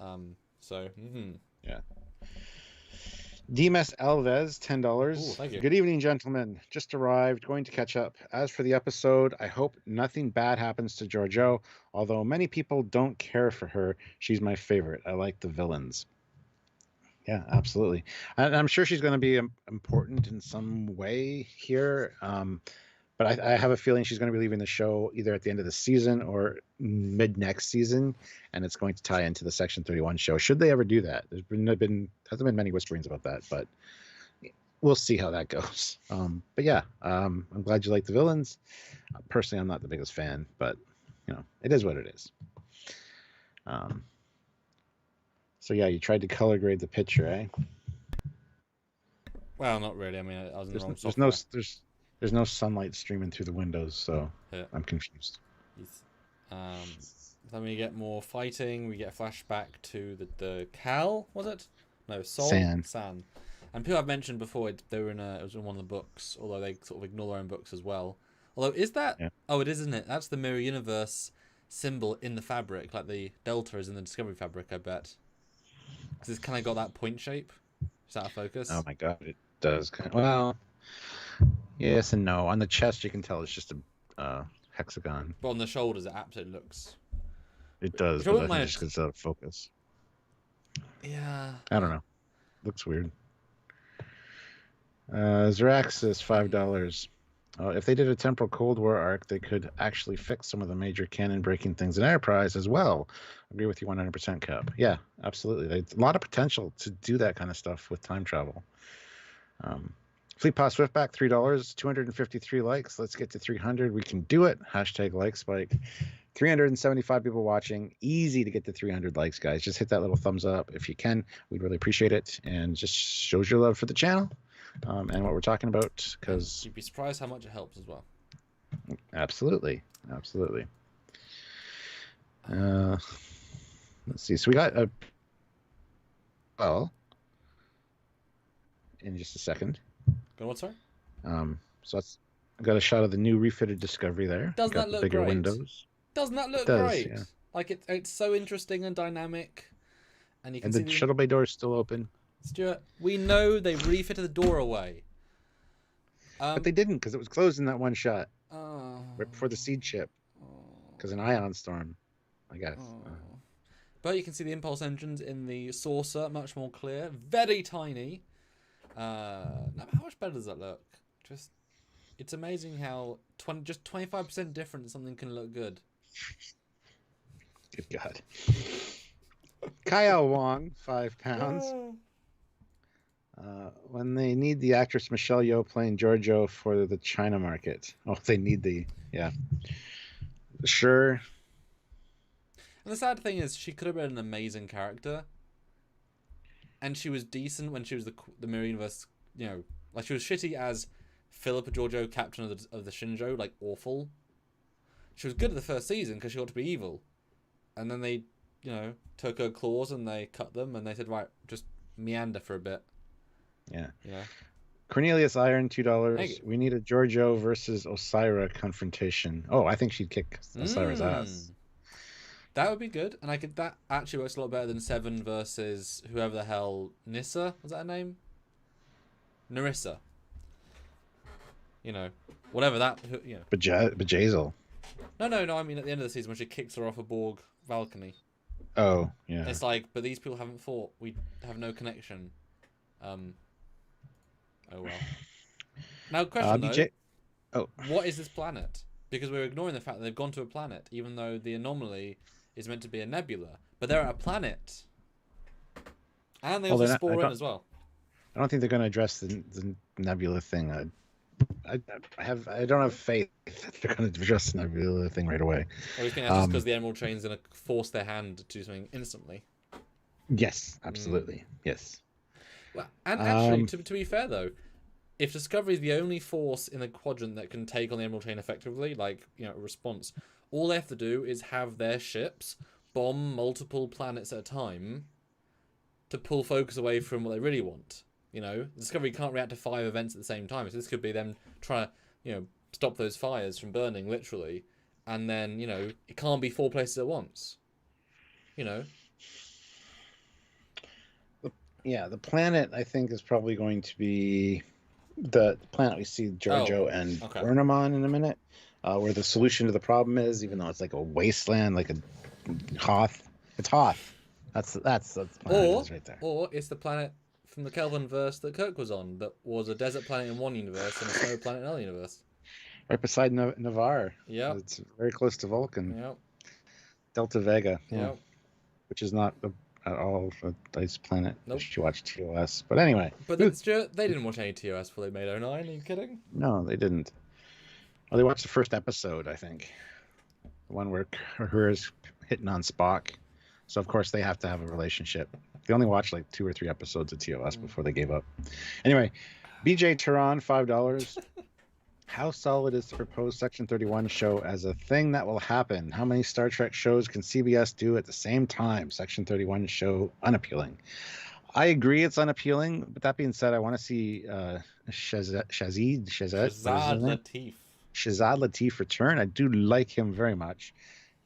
Dimas Alves, $10. Ooh, thank you. Good evening, gentlemen. Just arrived, going to catch up. As for the episode, I hope nothing bad happens to Georgio, although many people don't care for her. She's my favorite. I like the villains. Yeah, absolutely. And I'm sure she's going to be important in some way here. But I have a feeling she's going to be leaving the show either at the end of the season or mid next season, and it's going to tie into the Section 31 show. Should they ever do that? Hasn't been many whisperings about that, but we'll see how that goes. But yeah, I'm glad you like the villains. Personally, I'm not the biggest fan, but it is what it is. So yeah, you tried to color grade the picture, eh? Well, not really. I mean, I was in the wrong software. There's no sunlight streaming through the windows, so yeah. I'm confused. Then we get more fighting. We get a flashback to the Cal, was it? No, San. And people I've mentioned before, it was in one of the books, although they sort of ignore their own books as well. Although, is that... Yeah. Oh, it is, isn't it? That's the Mirror Universe symbol in the fabric, like the Delta is in the Discovery fabric, I bet. Because it's kind of got that point shape. Is that a focus? Oh my god, it does. Well... Yes and no. On the chest, you can tell it's just a hexagon. But on the shoulders, it absolutely looks... It does, but I think it's just because it's out of focus. Yeah. I don't know. Looks weird. Zeraxis, $5. If they did a Temporal Cold War arc, they could actually fix some of the major canon-breaking things in Enterprise as well. Agree with you 100%, Cap. Yeah, absolutely. There's a lot of potential to do that kind of stuff with time travel. Fleet Pass Swiftback, $3, 253 likes. Let's get to 300. We can do it. Hashtag like spike. 375 people watching. Easy to get to 300 likes, guys. Just hit that little thumbs up if you can. We'd really appreciate it, and just shows your love for the channel and what we're talking about. Because you'd be surprised how much it helps as well. Absolutely. Let's see. So we got a in just a second. Go on, what, sorry? So that's, I got a shot of the new refitted Discovery there. Doesn't got that look bigger great? windows. Doesn't that look does, great? yeah. Like it's so interesting and dynamic, and you can And see the shuttle bay door is still open. Stuart, we know they refitted the door away. But they didn't, because it was closed in that one shot. Oh, Right before the seed ship. Because an ion storm, I guess. But you can see the impulse engines in the saucer, much more clear. Very tiny. Now, how much better does that look? It's amazing how just 25% different something can look good. Good God. Kyle Wong, £5. When they need the actress Michelle Yeoh playing Georgio for the China market. Oh, they need yeah. Sure. And the sad thing is, she could have been an amazing character. And she was decent when she was the Mirror Universe, like she was shitty as Philippa Georgio, captain of the Shinjo, like awful. She was good at the first season because she got to be evil. And then they, took her claws and they cut them and they said, right, just meander for a bit. Yeah. Yeah. Cornelius Iron, $2. We need a Georgio versus Osira confrontation. Oh, I think she'd kick Osira's ass. That would be good, and that actually works a lot better than Seven versus whoever the hell Nissa, was that her name? Narissa. Whatever that. Bajazel. No. I mean at the end of the season when she kicks her off a Borg balcony. Oh yeah. It's like, but these people haven't fought. We have no connection. Oh well. Now, question though. What is this planet? Because we're ignoring the fact that they've gone to a planet, even though the anomaly is meant to be a nebula. But they're at a planet. And they also spore in as well. I don't think they're going to address the nebula thing. I don't have faith that they're going to address the nebula thing right away. Or you think that's just because the Emerald Chain's going to force their hand to do something instantly? Yes, absolutely. Yes. Well, and actually, to be fair though, if Discovery is the only force in the quadrant that can take on the Emerald Chain effectively, like, a response, all they have to do is have their ships bomb multiple planets at a time to pull focus away from what they really want. Discovery can't react to 5 events at the same time, so this could be them trying to, stop those fires from burning, literally, and then, it can't be 4 places at once. Yeah, the planet, I think, is probably going to be the planet we see Georgio and Burnham on in a minute, where the solution to the problem is, even though it's like a wasteland, like a Hoth. It's Hoth. That's the planet is right there. Or it's the planet from the Kelvin verse that Kirk was on, that was a desert planet in one universe and a snow planet in another universe. Right beside Navarre. Yeah. It's very close to Vulcan. Yeah. Delta Vega. Yeah. Which is not at all a nice planet. Nope. You should watch TOS. But anyway. But they didn't watch any TOS before they made 09. Are you kidding? No, they didn't. Well, they watched the first episode, I think. The one where Uhura is hitting on Spock. So, of course, they have to have a relationship. They only watched like 2 or 3 episodes of TOS before they gave up. Anyway, BJ Tehran, $5. How solid is the proposed Section 31 show as a thing that will happen? How many Star Trek shows can CBS do at the same time? Section 31 show unappealing. I agree it's unappealing, but that being said, I want to see Shazad Latif return. I do like him very much.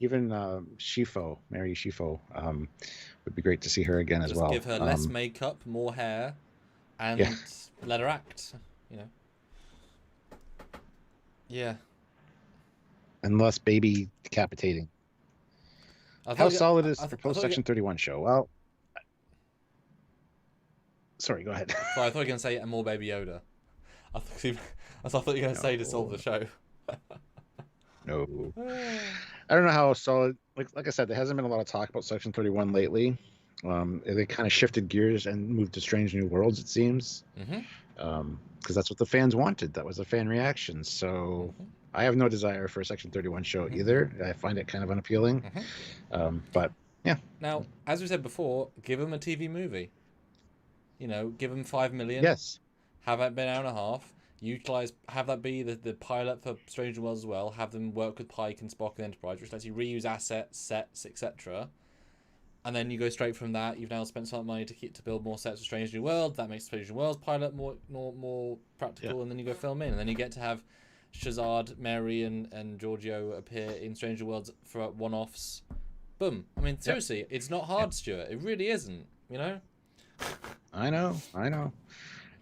Even Shifo, Mary Shifo, would be great to see her again as well. Give her less makeup, more hair, and let her act. Yeah. And less baby decapitating. How solid is the proposed Section 31 show? Well, sorry, go ahead. So I thought you were going to say and more Baby Yoda. I thought you were going to say to solve the show. No. I don't know how solid. Like I said, there hasn't been a lot of talk about Section 31 lately. They kind of shifted gears and moved to Strange New Worlds, it seems. Mm-hmm. because that's what the fans wanted. That was a fan reaction. So I have no desire for a Section 31 show either. I find it kind of unappealing. But yeah. Now, as we said before, give them a TV movie. You know, give them $5 million. Yes. Have it been an hour and a half. Have that be the pilot for Strange New Worlds as well. Have them work with Pike and Spock and Enterprise, which lets you reuse assets, sets, etc. And then you go straight from that. You've now spent some money to build more sets of Strange New Worlds. That makes Strange New Worlds pilot more practical, and then you go film in, and then you get to have Shazad, Mary, and Georgio appear in Strange New Worlds for one-offs. Boom. I mean, seriously, it's not hard, Stuart. It really isn't. You know. I know.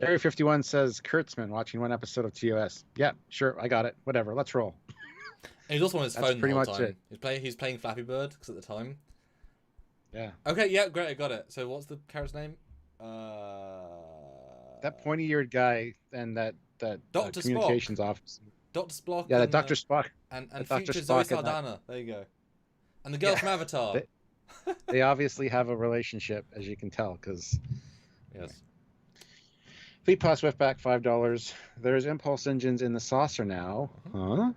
Area 51 says Kurtzman watching one episode of TOS. Yeah, sure, I got it. Whatever, let's roll. And he's also on his phone the whole time. It. He's playing Flappy Bird because at the time. Yeah. Okay. Yeah. Great. I got it. So what's the character's name? That pointy-eared guy and that Dr. communications Spock. office. Dr. Spock. Yeah, that Dr. Spock. And Dr. future Spock Zoe Saldana. There you go. And the girl from Avatar. They obviously have a relationship, as you can tell, because. Yes. Fleet Pass Swiftback, $5. There's impulse engines in the saucer now. Huh?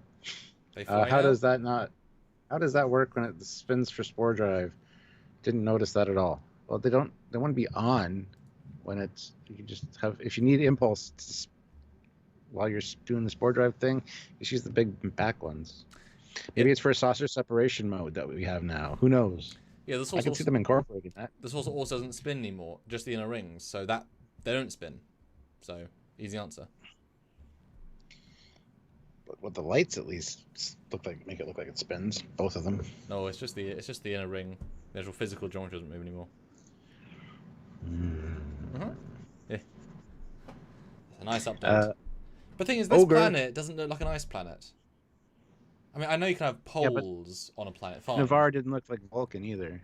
How does that work when it spins for spore drive? Didn't notice that at all. Well, they want to be on when it's, you can just have, if you need impulse while you're doing the spore drive thing, just use the big back ones. Maybe it's for a saucer separation mode that we have now. Who knows? Yeah, I can see them incorporating that. The saucer also doesn't spin anymore, just the inner rings, so that they don't spin. So, easy answer. But with the lights, at least make it look like it spins. Both of them. No, it's just the inner ring. The actual physical geometry doesn't move anymore. Yeah, it's a nice update. But the thing is, this planet doesn't look like an ice planet. I mean, I know you can have poles on a planet. Fine. Navarre didn't look like Vulcan either.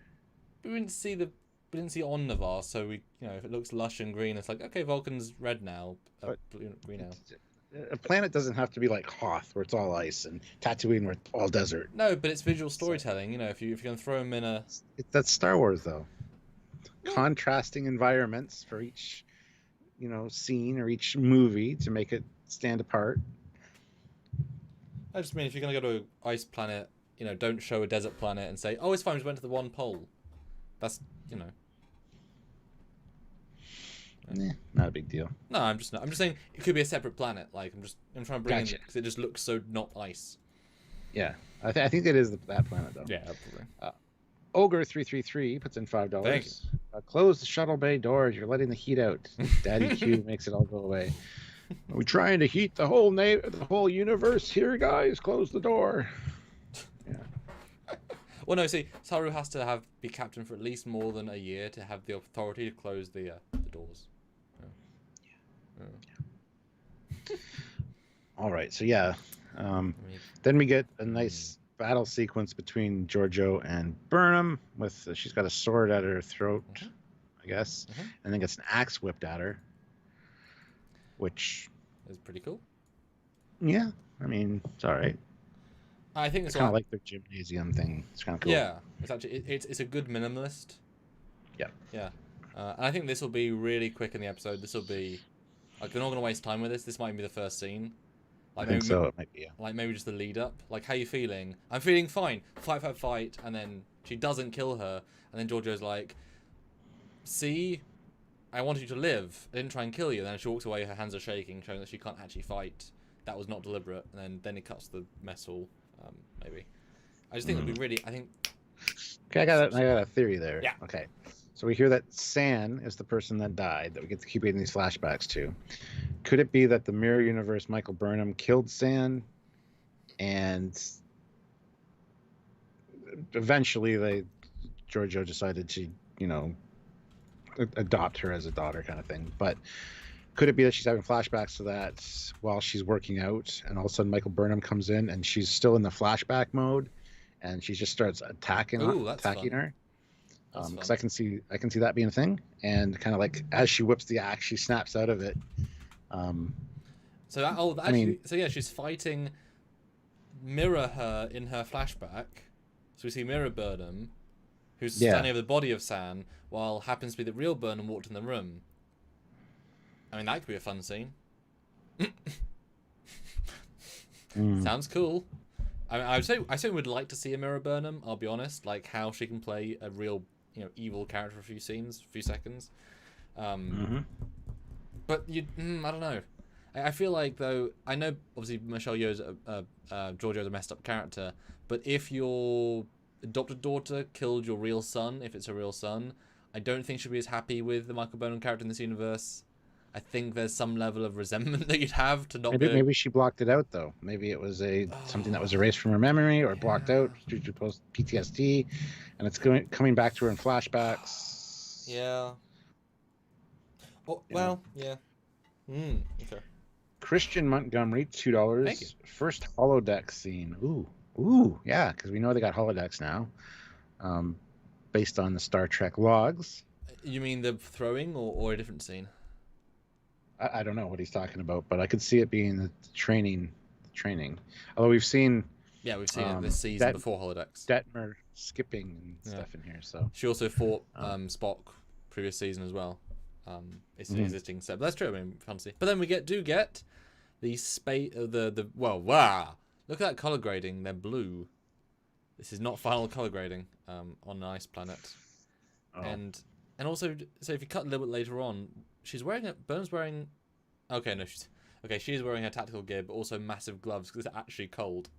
But we didn't see it on Navarre, so if it looks lush and green, it's like, okay, Vulcan's red now, green now. A planet doesn't have to be like Hoth, where it's all ice, and Tatooine, where it's all desert. No, but it's visual storytelling. If you're gonna throw them in a, that's Star Wars though. Yeah. Contrasting environments for each, scene or each movie to make it stand apart. I just mean if you're gonna go to an ice planet, don't show a desert planet and say, oh, it's fine, we just went to the one pole. That's not a big deal. No, I'm just saying it could be a separate planet. Like I'm trying to bring in because it just looks so not ice. Yeah, I think it is that planet though. Yeah, probably. Ogre 333 puts in $5. Thank you. Close the shuttle bay doors. You're letting the heat out. Daddy Q makes it all go away. Are we trying to heat the whole universe here, guys? Close the door. Yeah. Well, no. See, Saru has to be captain for at least more than a year to have the authority to close the doors. Yeah. All right. So yeah. Then we get a nice battle sequence between Georgio and Burnham. She's got a sword at her throat, I guess, and then gets an axe whipped at her, which is pretty cool. Yeah, I mean, it's all right. I think it's kind of like their gymnasium thing. It's kind of cool. Yeah, it's actually it's a good minimalist. Yeah. Yeah, and I think this will be really quick in the episode. This will be like they're not going to waste time with this. This might be the first scene. Like I think so. It might be. Yeah. Like maybe just the lead up. Like, how you feeling? I'm feeling fine. Fight, and then she doesn't kill her, and then Georgio's like, "See, I wanted you to live. I didn't try and kill you." And then she walks away. Her hands are shaking, showing that she can't actually fight. That was not deliberate. And then it cuts the mess hall. Maybe. I just think it'll be really. I think. Okay, I got a theory there. Yeah. Okay. So we hear that San is the person that died that we get to keep getting these flashbacks to. Could it be that the mirror universe Michael Burnham killed San, and eventually Georgio decided to adopt her as a daughter kind of thing? But could it be that she's having flashbacks to that while she's working out, and all of a sudden Michael Burnham comes in and she's still in the flashback mode, and she just starts attacking her? Because I can see that being a thing, and kind of like as she whips the axe, she snaps out of it. She's fighting Mirror her in her flashback. So we see Mirror Burnham, who's standing over the body of San, while happens to be the real Burnham walked in the room. I mean, that could be a fun scene. Sounds cool. I mean, I certainly would like to see Amira Burnham. I'll be honest, like how she can play a real, evil character for a few scenes, a few seconds. But I don't know. I feel like though I know obviously Michelle Yeoh's Georgio's a messed up character, but if your adopted daughter killed your real son, if it's a real son, I don't think she'd be as happy with the Michael Burnham character in this universe. I think there's some level of resentment that you'd have to not. Maybe she blocked it out though. Maybe it was something that was erased from her memory or blocked out due to post PTSD, and it's coming back to her in flashbacks. Yeah. Oh, well, yeah. Okay. Christian Montgomery, $2. First holodeck scene. Ooh, yeah, because we know they got holodecks now, based on the Star Trek logs. You mean the throwing or a different scene? I don't know what he's talking about, but I could see it being the training. Although we've seen it this season before holodecks. Detmer skipping and stuff in here. So she also fought Spock previous season as well. It's an existing set, but that's true. I mean, fantasy. But then we get the space. Wow! Look at that color grading. They're blue. This is not final color grading on an ice planet. Oh. And also, so if you cut a little bit later on, she's wearing Burnham's wearing. She's wearing her tactical gear, but also massive gloves because it's actually cold.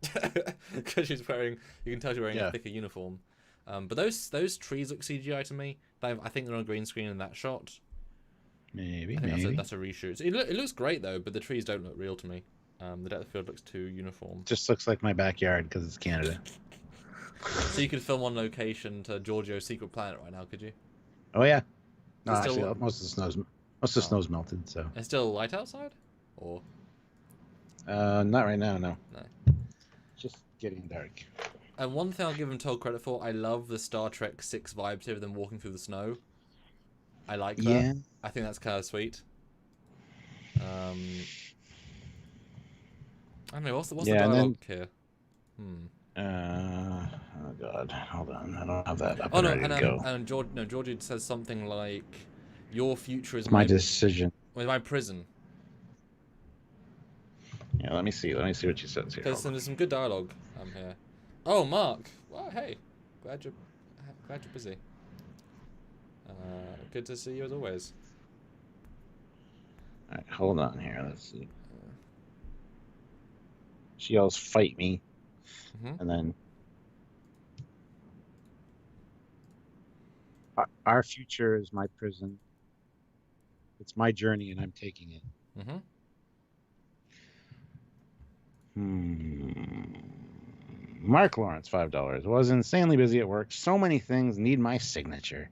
Because she's wearing, you can tell she's wearing a thicker uniform. But those trees look CGI to me. I think they're on a green screen in that shot. Maybe. That's a reshoot. It looks great though, but the trees don't look real to me. The depth of field looks too uniform. Just looks like my backyard because it's Canada. So you could film on location to Georgio's secret planet right now, could you? Oh yeah. No, actually, most of the snow's melted. So. It's still light outside, or? Not right now. No. Just getting dark. And one thing I'll give them total credit for, I love the Star Trek 6 vibes here of them walking through the snow. I like that. Yeah. I think that's kind of sweet. I don't know, what's the dialogue here? Oh god, hold on, I don't have that up and Georgio says something like, "Your future is my decision. With my prison." Yeah, let me see what she says here. There's some good dialogue here. Oh, Mark. Well, hey, glad you're busy. Good to see you as always. All right, hold on here. Let's see. She yells, "Fight me!" And then our future is my prison. It's my journey, and I'm taking it. Mark Lawrence, $5. Was insanely busy at work. So many things need my signature.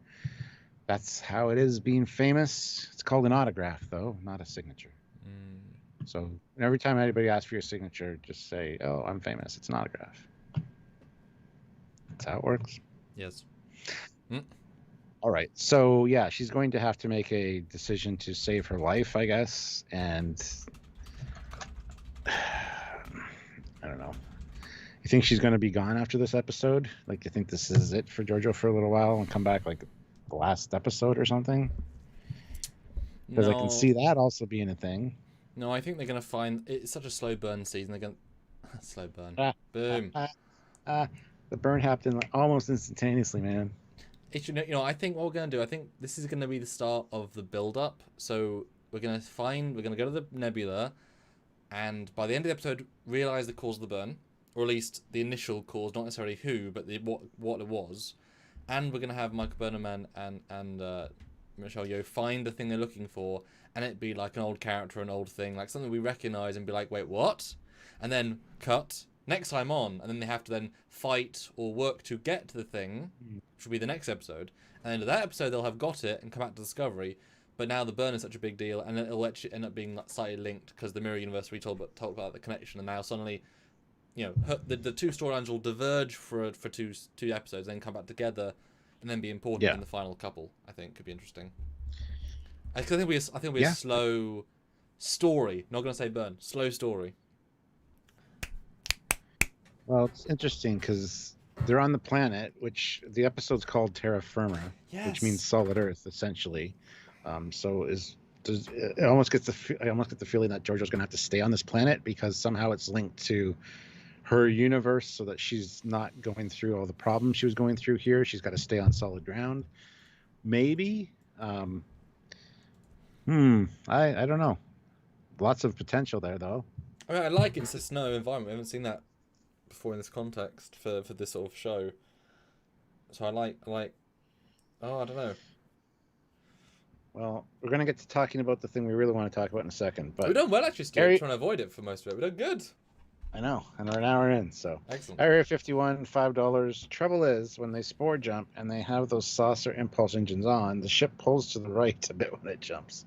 That's how it is being famous. It's called an autograph, though, not a signature. So every time anybody asks for your signature, just say, "Oh, I'm famous." It's an autograph. That's how it works. Yes. All right. So, yeah, she's going to have to make a decision to save her life, I guess. And I don't know. You think she's going to be gone after this episode? Like, you think this is it for Georgio for a little while and come back like the last episode or something? Because I can see that also being a thing. No, I think they're going to find... It's such a slow burn season. They're going to... Slow burn. Boom. The burn happened like almost instantaneously, man. I think what we're going to do, I think this is going to be the start of the build-up. So we're going to go to the nebula, and by the end of the episode, realize the cause of the burn, or at least the initial cause, not necessarily who, but what it was. And we're going to have Michael Burnham and Michelle Yeoh find the thing they're looking for, and it be like an old character, an old thing, like something we recognize, and be like, wait, what? And then cut. Next time on, and then they have to then fight or work to get to the thing, which will be the next episode. And at the end of that episode, they'll have got it and come back to Discovery. But now the burn is such a big deal, and it'll actually end up being like slightly linked because the mirror universe we talked about the connection, and now suddenly, the two storylines will diverge for two episodes, then come back together, and then be important in the final couple. I think could be interesting. I think we a slow story. Not gonna say burn. Slow story. Well, it's interesting because they're on the planet, which the episode's called Terra Firma, which means solid Earth, essentially. So is I almost get the feeling that Georgio's going to have to stay on this planet because somehow it's linked to her universe, so that she's not going through all the problems she was going through here. She's got to stay on solid ground. Maybe. I don't know. Lots of potential there, though. I mean, I like it's a snow environment. I haven't seen that before in this context for this sort of show. So I like. Oh, I don't know. Well, we're going to get to talking about the thing we really want to talk about in a second. But we've done well, actually, Stuart, trying to avoid it for most of it. We've done good. I know, and we're an hour in, so. Excellent. Area 51, $5. Trouble is, when they spore jump and they have those saucer impulse engines on, the ship pulls to the right a bit when it jumps.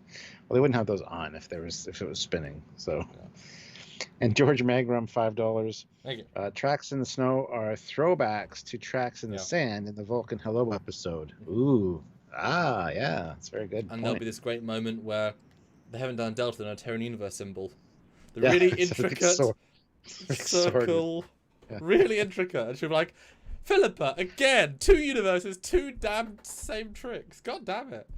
Well, they wouldn't have those on if it was spinning. So, yeah. And George Magrum, $5. Thank you. Tracks in the snow are throwbacks to tracks in the sand in the Vulcan Hello episode. Ooh. Yeah, it's very good. And there'll be this great moment where they haven't done Delta and a Terran Universe symbol. The really intricate circle. Yeah. Really intricate. And she'll be like, Philippa, again, 2 universes, 2 damn same tricks. God damn it.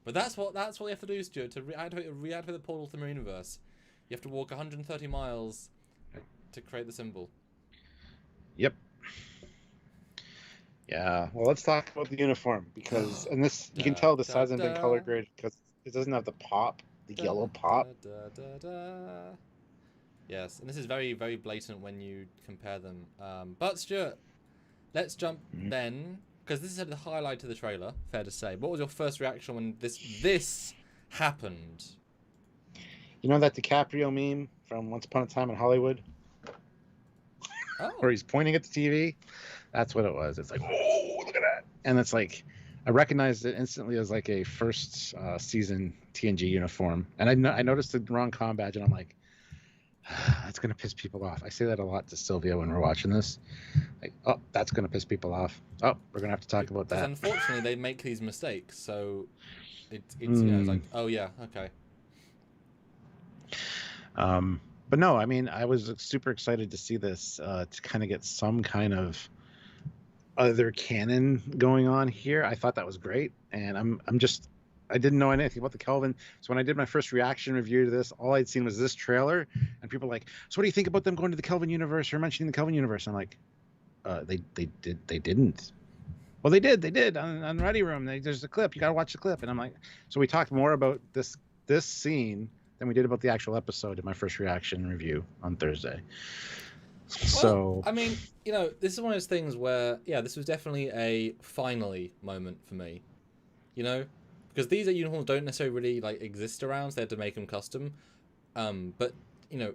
But that's what you have to do, Stuart, to reactivate the portal to the Mariniverse. You have to walk 130 miles to create the symbol. Yep. Yeah, well, let's talk about the uniform, because, and this, you can tell this hasn't been color graded because it doesn't have the pop, the yellow pop. Yes, and this is very, very blatant when you compare them. But Stuart, let's jump then, because this is the highlight of the trailer, fair to say. What was your first reaction when this happened? You know that DiCaprio meme from Once Upon a Time in Hollywood? Oh. Where he's pointing at the TV? That's what it was. It's like, oh, look at that. And it's like, I recognized it instantly as like a first season TNG uniform. And I noticed the wrong comm badge, and I'm like, that's going to piss people off. I say that a lot to Sylvia when we're watching this. Like, oh, that's going to piss people off. Oh, we're going to have to talk about that. Unfortunately, they make these mistakes. So it's you know, it's like, oh, yeah, okay. But no, I mean, I was super excited to see this, to kind of get some kind of other canon going on here. I thought that was great, and I didn't know anything about the Kelvin. So when I did my first reaction review to this, all I'd seen was this trailer, and people were like, so what do you think about them going to the Kelvin universe or mentioning the Kelvin universe? And I'm like, they didn't. Well, they did on Ready Room. There's a clip. You got to watch the clip. And I'm like, so we talked more about this scene than we did about the actual episode in my first reaction review on Thursday. So, I mean, you know, this is one of those things where, yeah, this was definitely a finally moment for me, you know, because these uniforms don't necessarily really like exist around, so they had to make them custom. But you know,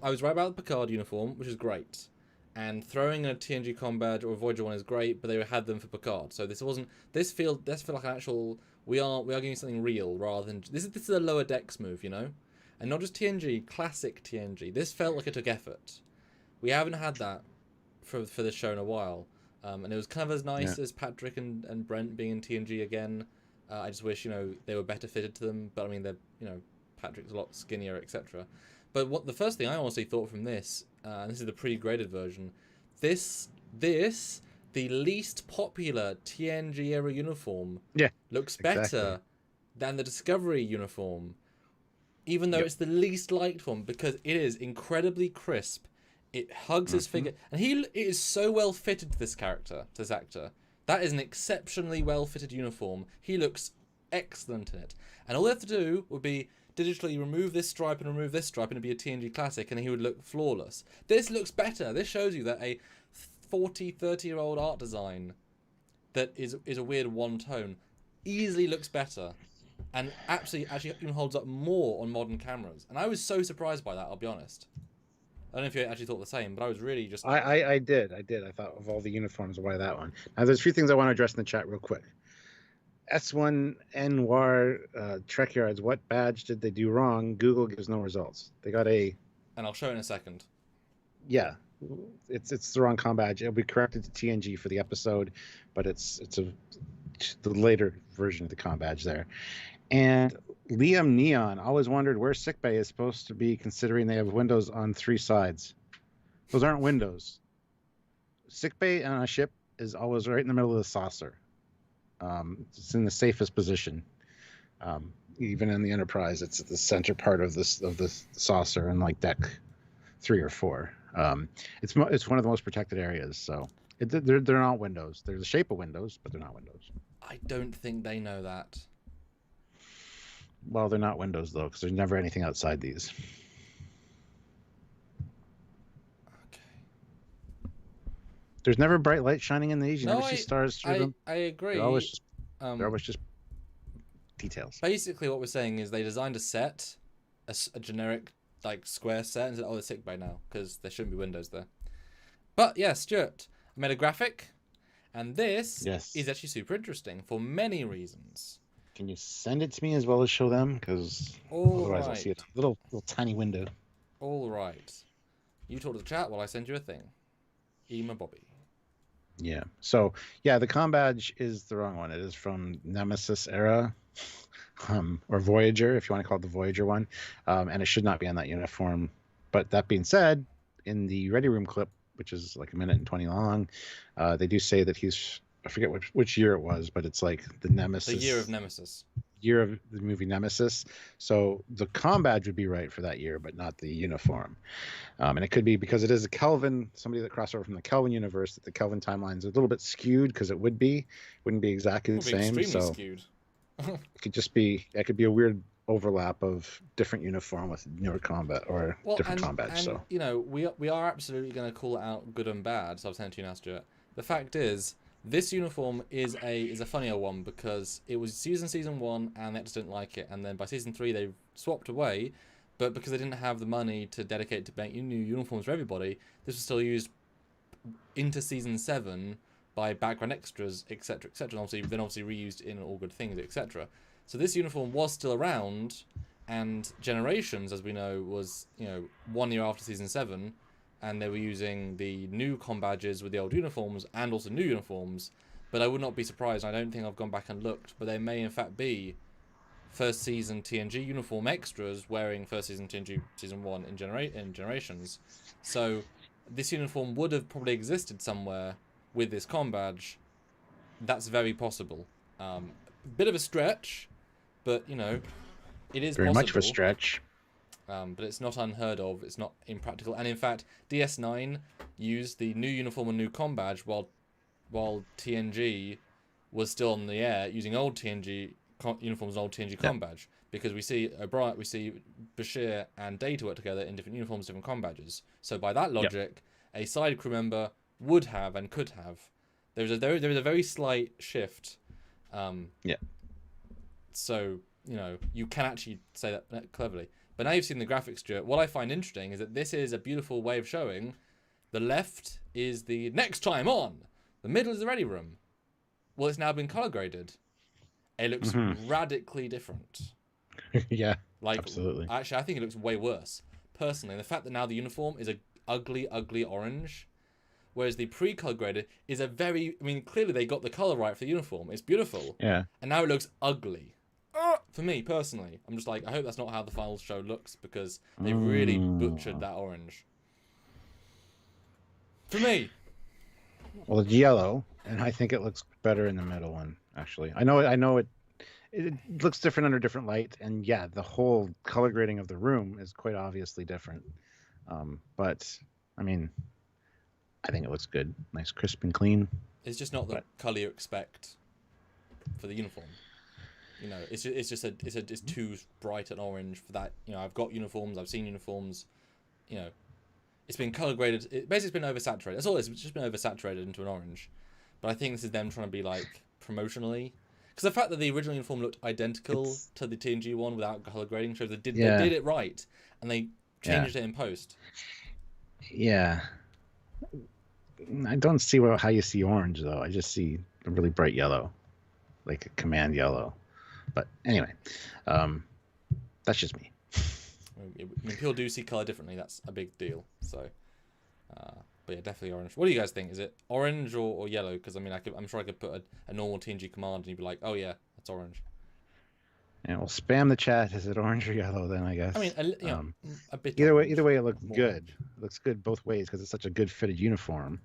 I was right about the Picard uniform, which is great, and throwing a TNG comm badge or a Voyager one is great, but they had them for Picard, so this feel like an actual we are giving something real rather than this is a lower decks move, you know, and not just TNG, classic TNG. This felt like it took effort. We haven't had that for this show in a while, and it was kind of as nice as Patrick and Brent being in TNG again. I just wish, you know, they were better fitted to them, but I mean, Patrick's a lot skinnier, etc. But the first thing I honestly thought from this, and this is the pre-graded version, the least popular TNG era uniform looks better than the Discovery uniform, even though it's the least liked one, because it is incredibly crisp. It hugs his figure, and it is so well fitted to this actor. That is an exceptionally well fitted uniform. He looks excellent in it, and all they have to do would be digitally remove this stripe and remove this stripe, and it'd be a TNG classic, and he would look flawless. This looks better. This shows you that a 30-year-old art design that is a weird one tone easily looks better, and actually even holds up more on modern cameras. And I was so surprised by that, I'll be honest. I don't know if you actually thought the same, but I was really just... I did. I thought of all the uniforms, why that one? Now, there's a few things I want to address in the chat real quick. S1 Noir Trekyards, what badge did they do wrong? Google gives no results. They got a... And I'll show it in a second. Yeah, it's the wrong comm badge. It'll be corrected to TNG for the episode, but it's the later version of the comm badge there. And Liam Neon always wondered where sickbay is supposed to be, considering they have windows on 3 sides. Those aren't windows. Sickbay on a ship is always right in the middle of the saucer. It's in the safest position. even in the Enterprise, it's at the center part of the saucer and like deck 3 or 4. It's one of the most protected areas. So they're not windows. They're the shape of windows, but they're not windows. I don't think they know that. Well, they're not windows though, because there's never anything outside these. Okay. There's never bright light shining in these. You No, never see stars through them. I agree. They're always just details. Basically, what we're saying is they designed a set, a generic like square set, and said, "Oh, they're sick by now because there shouldn't be windows there." But yeah, Stuart, I made a graphic, and this is actually super interesting for many reasons. Can you send it to me as well as show them? Because otherwise I'll see a little tiny window. All right. You talk to the chat while I send you a thing. Ema Bobby. Yeah. So yeah, the comm badge is the wrong one. It is from Nemesis era, or Voyager, if you want to call it the Voyager one, and it should not be on that uniform. But that being said, in the Ready Room clip, which is like 1:20 long, they do say that he's, I forget which year it was, but it's like the Nemesis. The year of Nemesis. Year of the movie Nemesis. So the comm badge would be right for that year, but not the uniform. And it could be because it is a Kelvin, somebody that crossed over from the Kelvin universe, that the Kelvin timeline's a little bit skewed because it wouldn't be exactly the same. Extremely skewed. It could just be, it could be a weird overlap of different uniform with newer combat or different combat. So you know, we are absolutely going to call it out good and bad. So I've sent it to you now, Stuart. The fact is, this uniform is a funnier one because it was season 1 and they just didn't like it, and then by season 3 they swapped away, but because they didn't have the money to dedicate to make new uniforms for everybody, this was still used into season 7 by background extras, etc., etc. And obviously reused in All Good Things, etc. So this uniform was still around, and Generations, as we know, was 1 year after season 7. And they were using the new comm badges with the old uniforms and also new uniforms. But I would not be surprised, I don't think I've gone back and looked, but they may in fact be first season TNG uniform extras wearing first season TNG season 1 in Generations. So this uniform would have probably existed somewhere with this comm badge. That's very possible. Bit of a stretch, but it is very possible. much of a stretch. But it's not unheard of. It's not impractical. And in fact, DS9 used the new uniform and new comm badge while TNG was still on the air using old TNG uniforms and old TNG comm badge. Because we see Bashir and Data work together in different uniforms, different comm badges. So by that logic, a side crew member would have and could have. There is a very slight shift. So you can actually say that cleverly. But now you've seen the graphics, Stuart, what I find interesting is that this is a beautiful way of showing the left is the next time on, the middle is the ready room. Well, it's now been color graded. It looks radically different. Yeah, absolutely. Actually, I think it looks way worse. Personally, the fact that now the uniform is a ugly, ugly orange, whereas the pre-color graded is a very, clearly they got the color right for the uniform. It's beautiful. Yeah. And now it looks ugly. For me, personally, I'm just like, I hope that's not how the final show looks, because they really butchered that orange. For me. Well, it's yellow, and I think it looks better in the middle one, actually. I know it looks different under different light, and yeah, the whole color grading of the room is quite obviously different. But, I think it looks good. Nice, crisp, and clean. It's just not the color you expect for the uniform. It's too bright an orange for that. I've got uniforms, I've seen uniforms. It's been color graded. It's been oversaturated. That's all it is. It's just been oversaturated into an orange. But I think this is them trying to be like promotionally. Because the fact that the original uniform looked identical to the TNG one without color grading shows they did it right, and they changed it in post. Yeah. I don't see how you see orange though. I just see a really bright yellow, like a command yellow. But anyway, that's just me. People do see color differently. That's a big deal. So, but yeah, definitely orange. What do you guys think? Is it orange or yellow? Because I'm sure I could put a normal TNG command and you'd be like, oh yeah, that's orange. Yeah, we'll spam the chat. Is it orange or yellow? Then I guess. A bit. Either way, it looks good. It looks good both ways because it's such a good fitted uniform,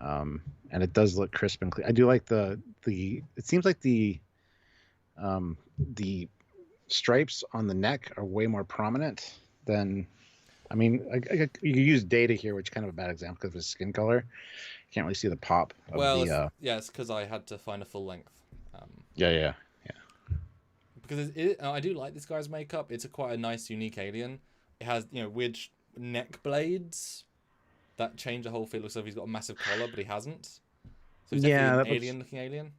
and it does look crisp and clean. I do like the. It seems like the stripes on the neck are way more prominent than. I mean, you use data here, which is kind of a bad example because of his skin color. Can't really see the pop of Well, the. yeah, it's because I had to find a full length. Yeah. Because I do like this guy's makeup. It's quite a nice, unique alien. It has, weird neck blades that change the whole feel. It looks like he's got a massive collar, but he hasn't. So he's definitely an alien-looking alien.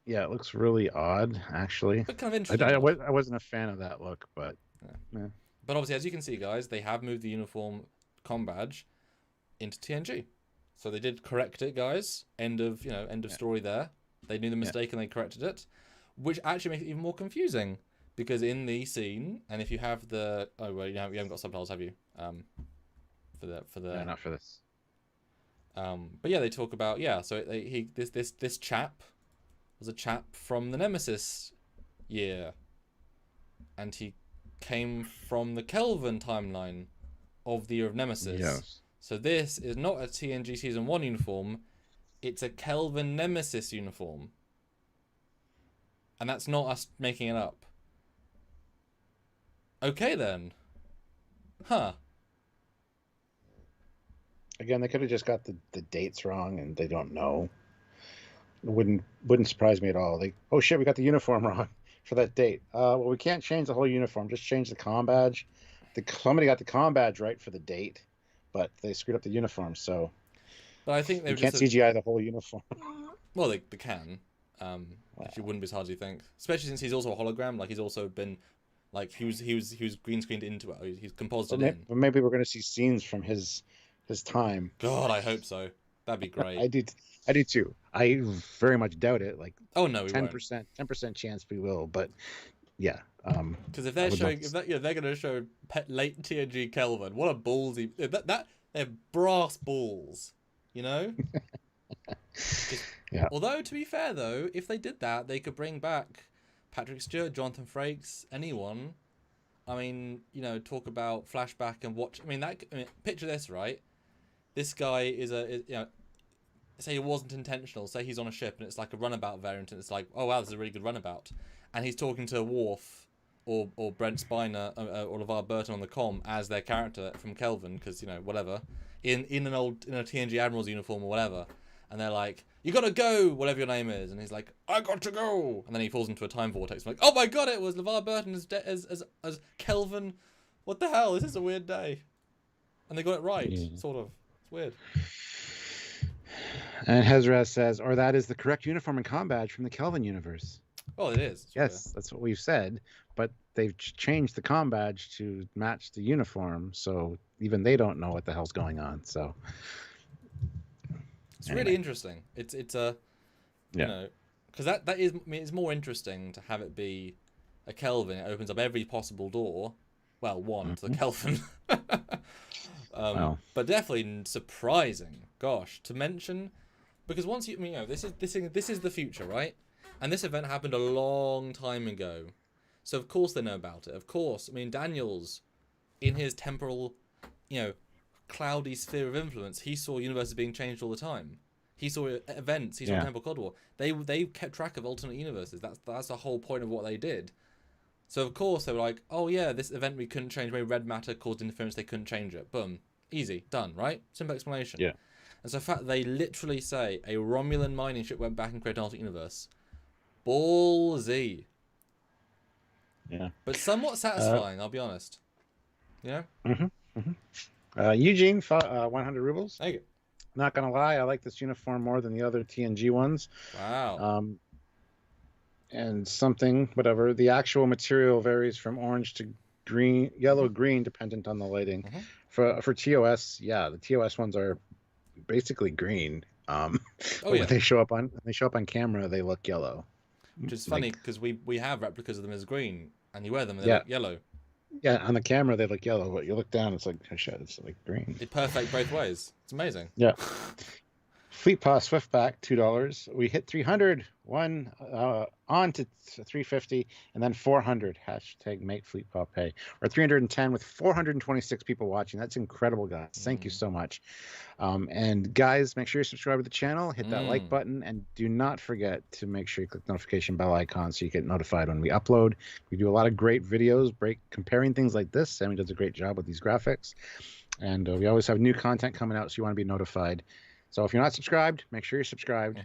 Yeah, it looks really odd, actually. But kind of interesting. I wasn't a fan of that look, but. Yeah. But obviously, as you can see, guys, they have moved the uniform comm badge into TNG. So they did correct it, guys. End of story there. They knew the mistake and they corrected it, which actually makes it even more confusing because in the scene, and if you have the you haven't got subtitles, have you? For the not for this. But yeah, they talk about So this chap was a chap from the Nemesis year, and he came from the Kelvin timeline of the year of Nemesis. Yes. So this is not a TNG Season 1 uniform, it's a Kelvin Nemesis uniform. And that's not us making it up. Okay then. Huh. Again, they could have just got the dates wrong and they don't know. It wouldn't surprise me at all. Oh shit, we got the uniform wrong for that date. Well, we can't change the whole uniform, just change the comm badge. Somebody got the comm badge right for the date, but they screwed up the uniform, so. But I think they can't CGI the whole uniform. Well, they can. Actually, wouldn't be as hard as you think. Especially since he's also a hologram. Like he's also been, like he was green screened into it. He's composited in. But maybe we're going to see scenes from his time. God, I hope so. That'd be great. I do too. I very much doubt it. Like, oh no, 10% chance we will. But yeah. Because if they're showing, they're going to show late TNG Kelvin, what a ballsy they're brass balls. Yeah. Although, to be fair, though, if they did that, they could bring back Patrick Stewart, Jonathan Frakes, anyone. I mean, talk about flashback and watch. I mean, picture this, right? This guy is say it wasn't intentional. Say he's on a ship and it's like a runabout variant, and it's like, oh wow, this is a really good runabout, and he's talking to Worf or Brent Spiner or LeVar Burton on the comm as their character from Kelvin, because whatever, in a TNG Admiral's uniform or whatever. And they're like, you gotta go, whatever your name is. And he's like, I got to go. And then he falls into a time vortex. I'm like, oh my god, it was LeVar Burton as Kelvin. What the hell? This is a weird day. And they got it right, sort of. It's weird. And Hezra says, or that is the correct uniform and comm badge from the Kelvin universe. Oh, it is. Yes, that's what we've said. But they've changed the comm badge to match the uniform. So even they don't know what the hell's going on. So... It's really interesting. It's because that is, I mean, it's more interesting to have it be a Kelvin. It opens up every possible door. Well, to the Kelvin. But definitely surprising. Gosh, to mention, because once this is the future, right? And this event happened a long time ago, so of course they know about it. Of course, I mean Daniels, in his temporal, cloudy sphere of influence, he saw universes being changed all the time. He saw events. He saw Temple Cold War. They kept track of alternate universes. That's the whole point of what they did. So of course they were like, oh yeah, this event we couldn't change. Maybe red matter caused interference. They couldn't change it. Boom, easy, done. Right? Simple explanation. Yeah. And so the fact they literally say a Romulan mining ship went back and created an alternate universe. Ballsy. Yeah. But somewhat satisfying. I'll be honest. Eugene, 100 rubles. Thank you. Not gonna lie, I like this uniform more than the other TNG ones. Wow. And something, whatever. The actual material varies from orange to green, yellow, green, dependent on the lighting. For TOS, the TOS ones are basically green. When they show up on camera, they look yellow. Which is funny because we have replicas of them as green, and you wear them and they look yellow. Yeah, on the camera they look yellow, but you look down, it's like, oh shit, it's like green. It's perfect both ways. It's amazing. Yeah. Fleet Pass Swiftback, $2. We hit 300, on to 350, and then 400. Hashtag make Fleet Paw pay. Or 310 with 426 people watching. That's incredible, guys. Thank you so much. And guys, make sure you subscribe to the channel, hit that like button, and do not forget to make sure you click the notification bell icon so you get notified when we upload. We do a lot of great videos, comparing things like this. Sammy does a great job with these graphics. And we always have new content coming out, so you want to be notified. So if you're not subscribed, make sure you're subscribed.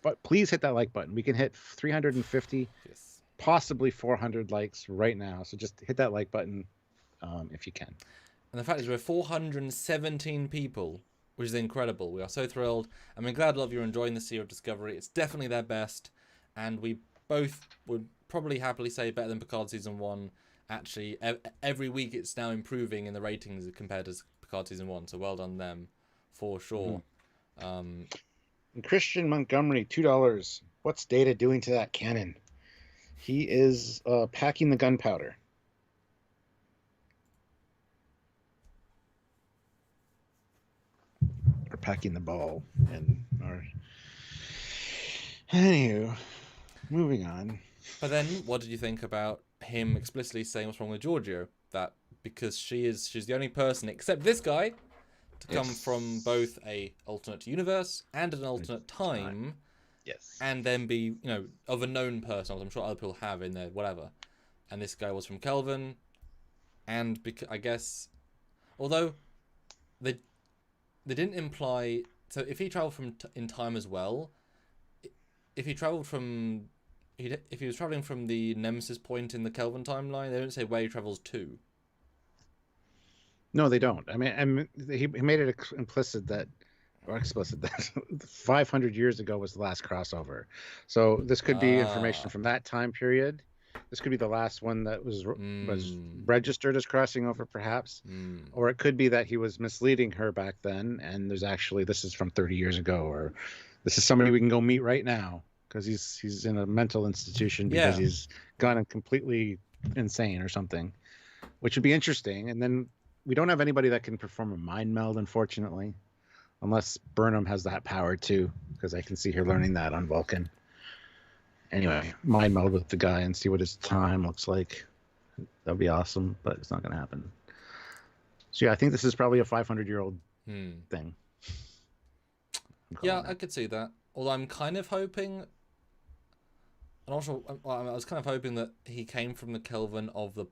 But please hit that like button. We can hit 350, possibly 400 likes right now. So just hit that like button if you can. And the fact is we're 417 people, which is incredible. We are so thrilled. And we're glad a lot of you are enjoying the Sea of Discovery. It's definitely their best. And we both would probably happily say better than Picard Season 1. Actually, every week it's now improving in the ratings compared to Picard Season 1. So well done them, for sure. And Christian Montgomery, $2. What's Data doing to that cannon? He is packing the gunpowder. Or packing the ball. Anywho, moving on. But then, what did you think about him explicitly saying what's wrong with Georgio? That because she's the only person, except this guy, to come from both a alternate universe and an alternate time, and then be, of a known person, I'm sure other people have in there, whatever. And this guy was from Kelvin, and I guess, although they didn't imply, so if he traveled in time as well, if he was traveling from the Nemesis point in the Kelvin timeline, they don't say where he travels to. No, they don't. I mean, he made it explicit that 500 years ago was the last crossover. So this could be information from that time period. This could be the last one that was registered as crossing over, perhaps. Or it could be that he was misleading her back then, and this is from 30 years ago, or this is somebody we can go meet right now because he's in a mental institution because he's gone completely insane or something, which would be interesting. And then we don't have anybody that can perform a mind meld, unfortunately, unless Burnham has that power too, because I can see her learning that on Vulcan. Anyway, mind meld with the guy and see what his time looks like. That'd be awesome, but it's not going to happen. So yeah, I think this is probably a 500-year-old thing. Yeah, I could see that. Although I'm kind of hoping, I'm not sure. I was kind of hoping that he came from the Kelvin of the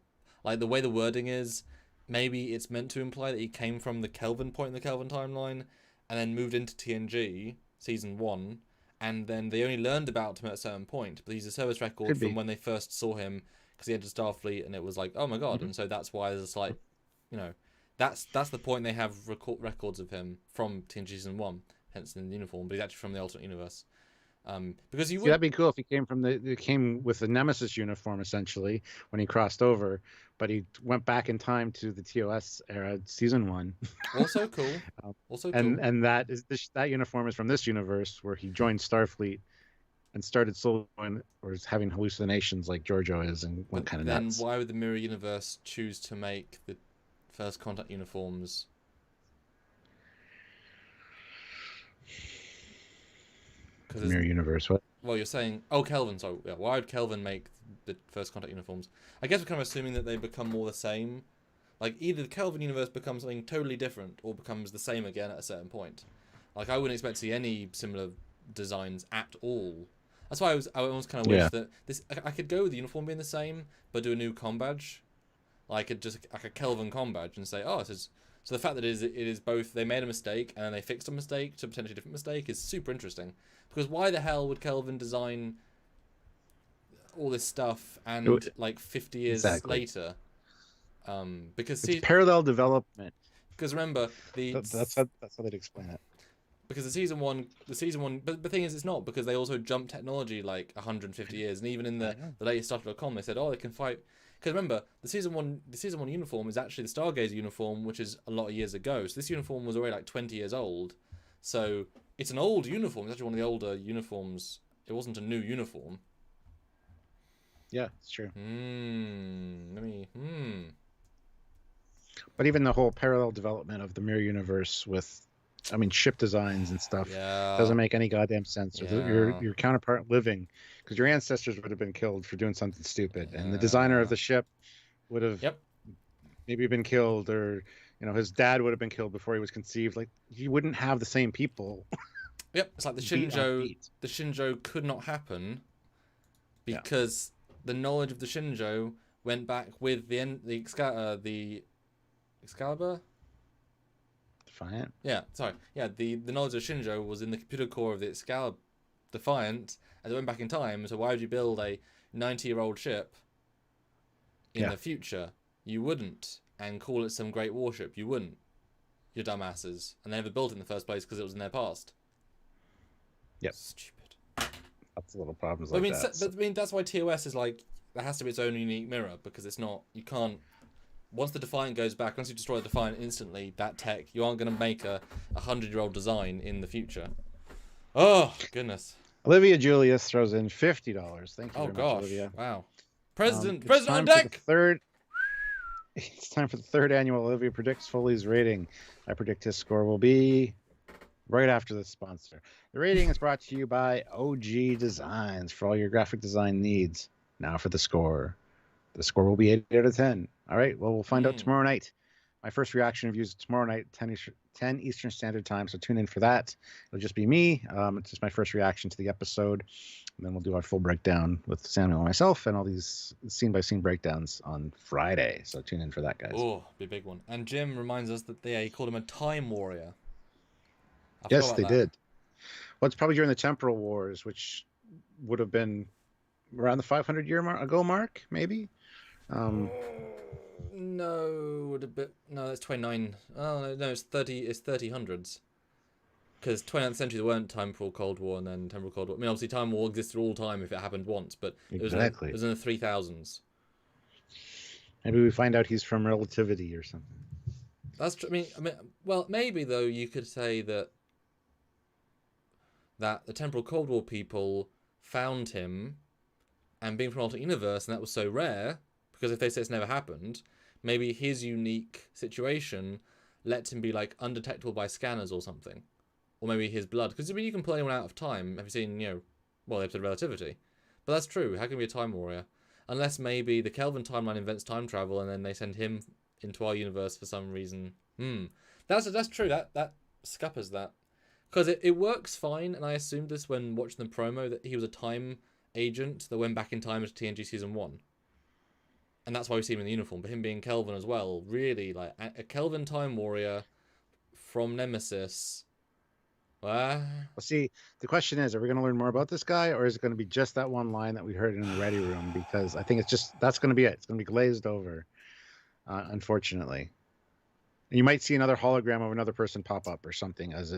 way the wording is. Maybe it's meant to imply that he came from the Kelvin point in the Kelvin timeline and then moved into TNG Season 1, and then they only learned about him at a certain point, but he's a service record from when they first saw him because he entered Starfleet, and it was like, oh my god, and so that's why there's that's the point they have records of him from TNG Season 1, hence in the uniform, but he's actually from the alternate universe. Because that'd be cool if he came with the Nemesis uniform essentially when he crossed over, but he went back in time to the TOS era, Season 1. Also cool. And that uniform is from this universe where he joined Starfleet and started soloing or is having hallucinations like Georgio is and went kind of nuts. Then why would the Mirror Universe choose to make the First Contact uniforms? Mirror Universe, what? Well, you're saying, Kelvin, so yeah, why would Kelvin make the First Contact uniforms? I guess we're kind of assuming that they become more the same. Like, either the Kelvin universe becomes something totally different or becomes the same again at a certain point. Like, I wouldn't expect to see any similar designs at all. That's why I almost kind of wish that I could go with the uniform being the same, but do a new comm badge. Like, a Kelvin comm badge and say, it is. So the fact that it is both, they made a mistake and then they fixed a mistake to a potentially different mistake is super interesting. Because why the hell would Kelvin design all this stuff and 50 years later? Because it's parallel development. Because remember that's how they'd explain it. Because the season one, but the thing is, it's not, because they also jumped technology 150 years, and even in the latest Starfleet.com, they said, they can fight. Because remember, the season one uniform is actually the Stargazer uniform, which is a lot of years ago. So this uniform was already 20 years old. So it's an old uniform. It's actually one of the older uniforms. It wasn't a new uniform. Yeah, it's true. Let me. But even the whole parallel development of the Mirror Universe with I mean, ship designs and stuff Yeah. doesn't make any goddamn sense. Or Yeah. your counterpart living, because your ancestors would have been killed for doing something stupid, and the designer of Yeah. the ship would have Yep. maybe been killed, or his dad would have been killed before he was conceived. Like, you wouldn't have the same people Yep. It's like the beat on Shinjo. beat. The Shinjo could not happen Yeah, because the knowledge of the Shinjo went back with the Excalibur. Defiant. Yeah, sorry. Yeah, the knowledge of Shinjo was in the computer core of the Excalibur Defiant, and it went back in time. So why would you build a 90-year-old ship in the future? You wouldn't, and call it some great warship. You wouldn't. You dumbasses, and they never built it in the first place because it was in their past. Yep. Stupid. Lots of little problems But like I that. mean, that's why TOS is like there has to be its own unique mirror, because it's not. You can't. Once the Defiant goes back, once you destroy the Defiant instantly, that tech, you aren't going to make a 100-year-old design in the future. Oh goodness. Olivia Julius throws in $50. Thank you Oh very much, gosh. Olivia. Wow. President It's on time for deck. It's time for the third annual Olivia Predicts Foley's rating. I predict his score will be right after the sponsor. The rating is brought to you by OG Designs for all your graphic design needs. Now for the score. The score will be 8 out of 10. All right, well, we'll find out tomorrow night. My first reaction reviews tomorrow night, 10 Eastern Standard Time, so tune in for that. It'll just be me. It's just my first reaction to the episode. And then we'll do our full breakdown with Samuel and myself and all these scene-by-scene breakdowns on Friday. So tune in for that, guys. Oh, be a big one. And Jim reminds us that he called him a time warrior. Yes, they did. Well, it's probably during the Temporal Wars, which would have been around the 500-year mark, maybe? No, a bit. No, that's 29. Oh no, it's 30. It's 3000s. Because 29th century there weren't temporal Cold War and then temporal Cold War. I mean, obviously time war existed all the time if it happened once, but it was in the 3000s. Maybe we find out he's from Relativity or something. That's true. I mean, well, maybe though you could say that the temporal Cold War people found him, and being from an alternate universe, and that was so rare because if they say it's never happened, maybe his unique situation let him be like undetectable by scanners or something, or maybe his blood. Because I mean, you can pull anyone out of time. Have you seen the episode of Relativity? But that's true. How can he be a time warrior? Unless maybe the Kelvin timeline invents time travel and then they send him into our universe for some reason. That's true. That scuppers that. Because it works fine, and I assumed this when watching the promo that he was a time agent that went back in time into TNG Season 1. And that's why we see him in the uniform. But him being Kelvin as well, really, like, a Kelvin time warrior from Nemesis. Well, see, the question is, are we going to learn more about this guy, or is it going to be just that one line that we heard in the ready room? Because I think that's going to be it. It's going to be glazed over, unfortunately. You might see another hologram of another person pop up or something as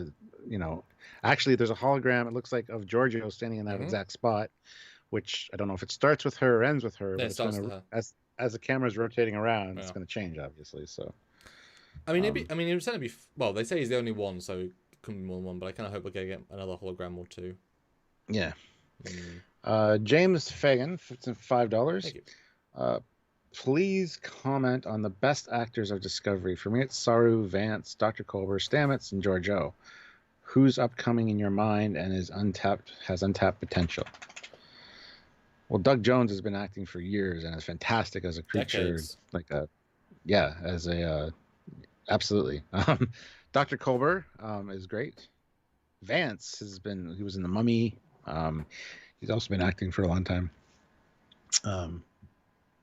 actually there's a hologram, it looks like, of Georgio standing in that exact spot, which I don't know if it starts with her or ends with her, but it's going to, as the camera's rotating around, it's going to change, obviously. So, I mean, it was going to be, well, they say he's the only one, so it couldn't be more than one, but I kind of hope we're going to get another hologram or two. Yeah. James Fagan, $5. Thank you. Please comment on the best actors of Discovery. For me, it's Saru, Vance, Dr. Culber, Stamets, and Georgio. Who's upcoming in your mind and has untapped potential? Well, Doug Jones has been acting for years and is fantastic as a creature. Decades. Absolutely. Dr. Culber is great. Vance he was in The Mummy. He's also been acting for a long time.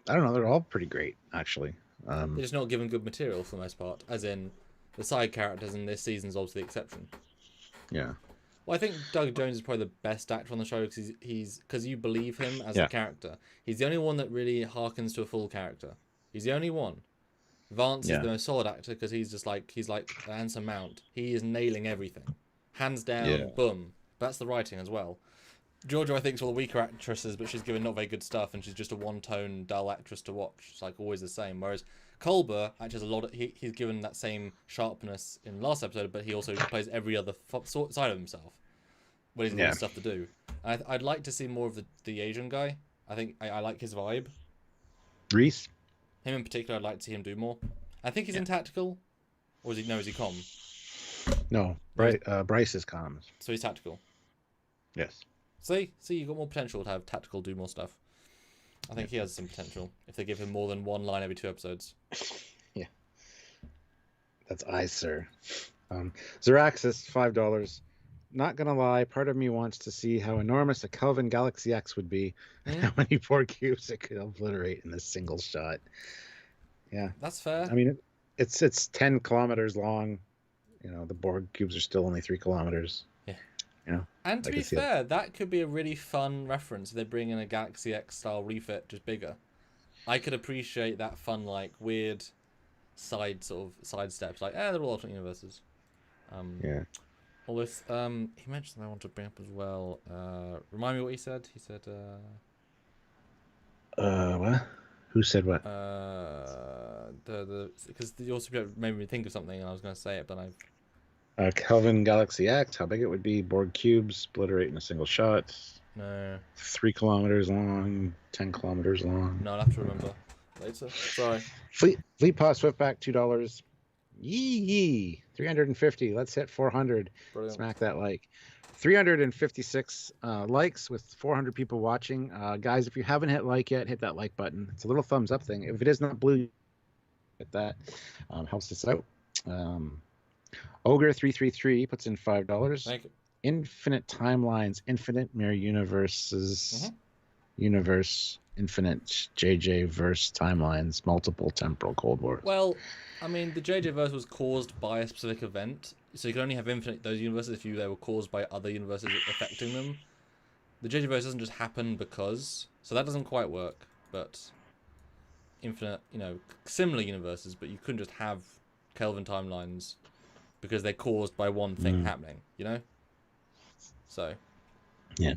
I don't know. They're all pretty great, actually. They're just not given good material for the most part, as in the side characters in this season's obviously the exception. Yeah. Well, I think Doug Jones is probably the best actor on the show because you believe him as a character. He's the only one that really harkens to a full character. He's the only one. Vance is the most solid actor because he's like Anson Mount. He is nailing everything, hands down. Boom. That's the writing as well. Georgio, I think, is one of the weaker actresses, but she's given not very good stuff, and she's just a one-tone, dull actress to watch. It's like always the same. Whereas Culber actually has a lot of... He's given that same sharpness in the last episode, but he also plays every other side of himself when he's got stuff to do. And I'd like to see more of the Asian guy. I think I like his vibe. Reese? Him in particular, I'd like to see him do more. I think he's in tactical. Or is he comm? No, Bryce is comms. So he's tactical. Yes. See, you got more potential to have tactical do more stuff. I think he has some potential if they give him more than one line every 2 episodes. Yeah. That's I, sir. Zeraxis, $5. Not gonna lie, part of me wants to see how enormous a Kelvin Galaxy X would be, and how many Borg cubes it could obliterate in a single shot. Yeah, that's fair. I mean, it's 10 kilometers long. You know, the Borg cubes are still only 3 kilometers. Yeah. You know, and to be fair, that could be a really fun reference if they bring in a Galaxy X style refit, just bigger. I could appreciate that fun, like weird side steps, like they're all alternate universes. Yeah. All this. He mentioned something I want to bring up as well. Remind me what he said. He said. What? Who said what? Because your subject made me think of something, and I was going to say it, but I've. Kelvin Galaxy X, how big it would be, Borg cubes, obliterate in a single shot. No. 3 kilometers long, 10 kilometers long. No, I'll have to remember later. Sorry. Fleet Paw Swiftback, $2. Yee. 350. Let's hit 400. Brilliant. Smack that like. 356 likes with 400 people watching. Guys, if you haven't hit like yet, hit that like button. It's a little thumbs up thing. If it is not blue, hit that. Helps us out. Ogre333 puts in $5. Thank you. Infinite timelines, infinite mirror universes, universe, infinite JJ verse timelines, multiple temporal Cold Wars. Well, I mean, the JJ verse was caused by a specific event, so you can only have infinite those universes if they were caused by other universes affecting them. The JJ verse doesn't just happen because, so that doesn't quite work. But infinite, similar universes, but you couldn't just have Kelvin timelines because they're caused by one thing happening, So, yeah,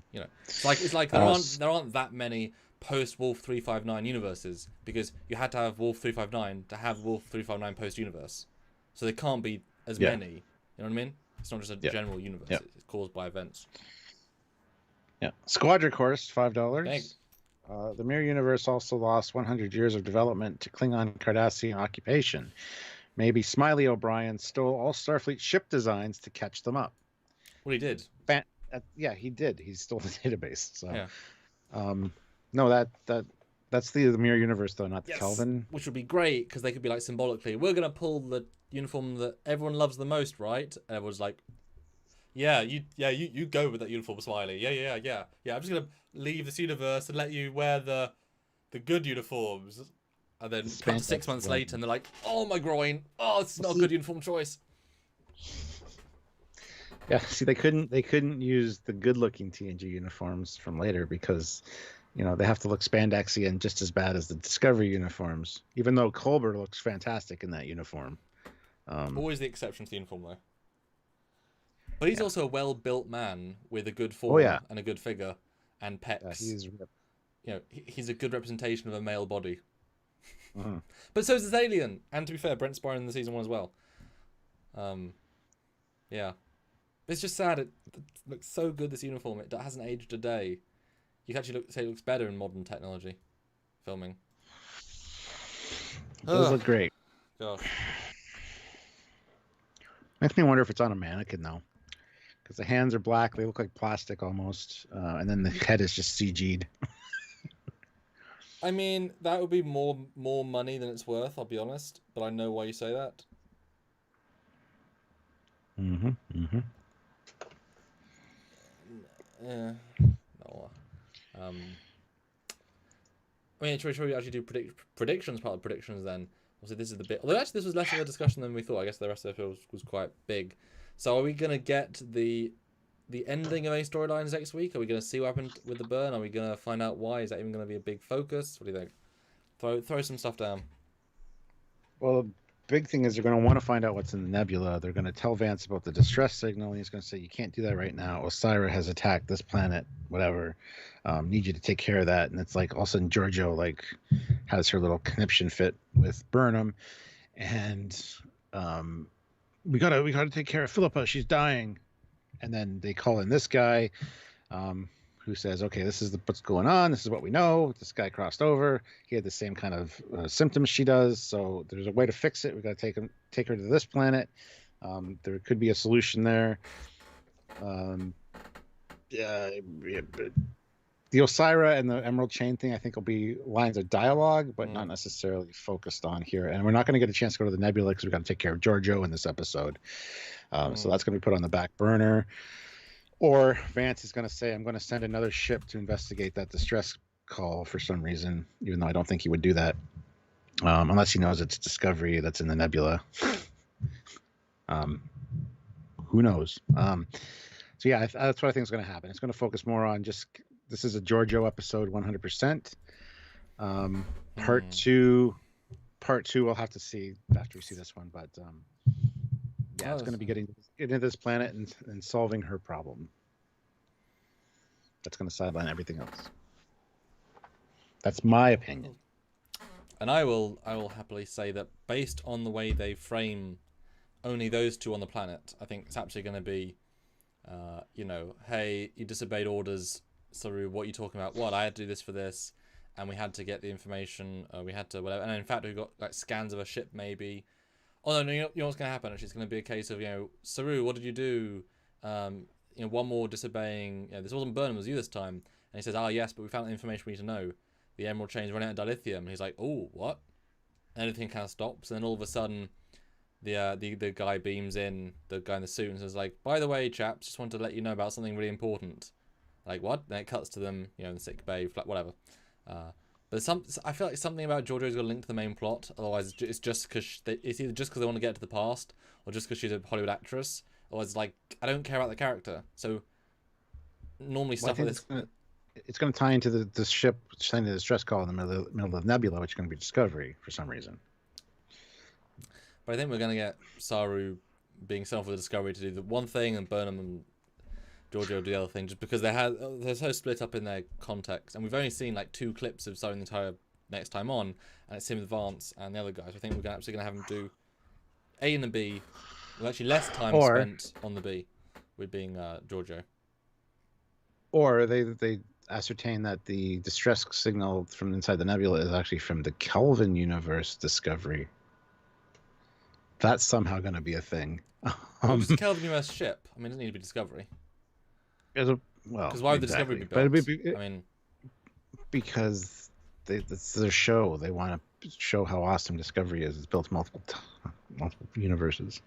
it's like there aren't that many post Wolf 359 universes because you had to have Wolf 359 to have Wolf 359 post universe, so there can't be as many. You know what I mean? It's not just a general universe; it's caused by events. Yeah, Squadron Course, $5. The Mirror Universe also lost 100 years of development to Klingon Cardassian occupation. Maybe Smiley O'Brien stole all Starfleet ship designs to catch them up. Well, he did. Yeah, he did. He stole the database. So, yeah. No, that's the Mirror Universe though, not the Kelvin. Which would be great because they could be like symbolically, we're gonna pull the uniform that everyone loves the most, right? And everyone's like, you go with that uniform, Smiley. Yeah. I'm just gonna leave this universe and let you wear the good uniforms. And then cut to 6 months later, and they're like, "Oh my groin! Oh, it's not a good uniform choice." Yeah, see, they couldn't use the good-looking TNG uniforms from later because, they have to look spandexy and just as bad as the Discovery uniforms. Even though Culber looks fantastic in that uniform. Always the exception to the uniform, though. But he's also a well-built man with a good form and a good figure and pecs. He's a good representation of a male body. But so is this alien, and to be fair, Brent Spiner in the season 1 as well. Yeah, it's just sad. It looks so good, this uniform. It hasn't aged a day. You can actually say it looks better in modern technology filming. It does look great. Gosh, makes me wonder if it's on a mannequin though, because the hands are black. They look like plastic almost, and then the head is just CG'd. I mean, that would be more money than it's worth, I'll be honest. But I know why you say that. Yeah. No. I mean, should we actually do predictions? Part of predictions then. Obviously, this is the bit. Although actually, this was less of a discussion than we thought. I guess the rest of it was quite big. So, are we gonna get the ending of any storylines next week? Are we going to see what happened with the burn? Are we going to find out why? Is that even going to be a big focus? What do you think? Throw some stuff down. Well, the big thing is they're going to want to find out what's in the nebula. They're going to tell Vance about the distress signal, and he's going to say, you can't do that right now. Osira has attacked this planet, whatever. Need you to take care of that. And it's like all of a sudden Georgio has her little conniption fit with Burnham, and we gotta take care of Philippa. She's dying. And then they call in this guy who says, okay, this is what's going on. This is what we know. This guy crossed over. He had the same kind of symptoms she does. So there's a way to fix it. We got to take her to this planet. There could be a solution there. Yeah, but the Osira and the Emerald Chain thing, I think, will be lines of dialogue, but not necessarily focused on here. And we're not going to get a chance to go to the Nebula because we've got to take care of Georgio in this episode. So that's going to be put on the back burner. Or Vance is going to say, I'm going to send another ship to investigate that distress call for some reason, even though I don't think he would do that. Unless he knows it's Discovery that's in the Nebula. Who knows? So yeah, that's what I think is going to happen. It's going to focus more on just, this is a Georgio episode 100%. Part two, we'll have to see after we see this one. But yeah, it's going to be getting into this planet and solving her problem. That's going to sideline everything else. That's my opinion. And I will happily say that based on the way they frame only those two on the planet, I think it's actually going to be, hey, you disobeyed orders, Saru, what are you talking about? What? I had to do this for this, and we had to get the information, we had to whatever. And in fact, we got like scans of a ship maybe. Oh no, you know what's going to happen? Actually, it's going to be a case of, Saru, what did you do? One more disobeying. This wasn't Burnham, it was you this time. And he says, yes, but we found the information we need to know. The Emerald Chain's running out of dilithium. And he's like, oh, what? And everything kind of stops. And then all of a sudden, the guy beams in, the guy in the suit, and says like, by the way, chaps, just wanted to let you know about something really important. Like, what? Then it cuts to them, in the sick bay, whatever. But I feel like something about Georgio's got to link to the main plot. Otherwise, it's just because it's either just because they want to get to the past, or just because she's a Hollywood actress. Otherwise, like, I don't care about the character. So normally stuff like this. It's going to tie into the ship sending the distress call in the middle of the Nebula, which is going to be Discovery for some reason. But I think we're going to get Saru being sent for the Discovery to do the one thing, and Burnham and Georgio do the other thing, just because they're so split up in their context. And we've only seen like 2 clips of Saru the entire next time on, and it's him with Vance and the other guys. I think we're actually going to have him do A and the B, with actually less time spent on the B, with being Georgio. Or they ascertain that the distress signal from inside the Nebula is actually from the Kelvin universe Discovery. That's somehow going to be a thing. It's a Kelvin universe ship. I mean, it doesn't need to be Discovery. Because why would the Discovery be built? Because it's their show. They want to show how awesome Discovery is. It's built multiple universes.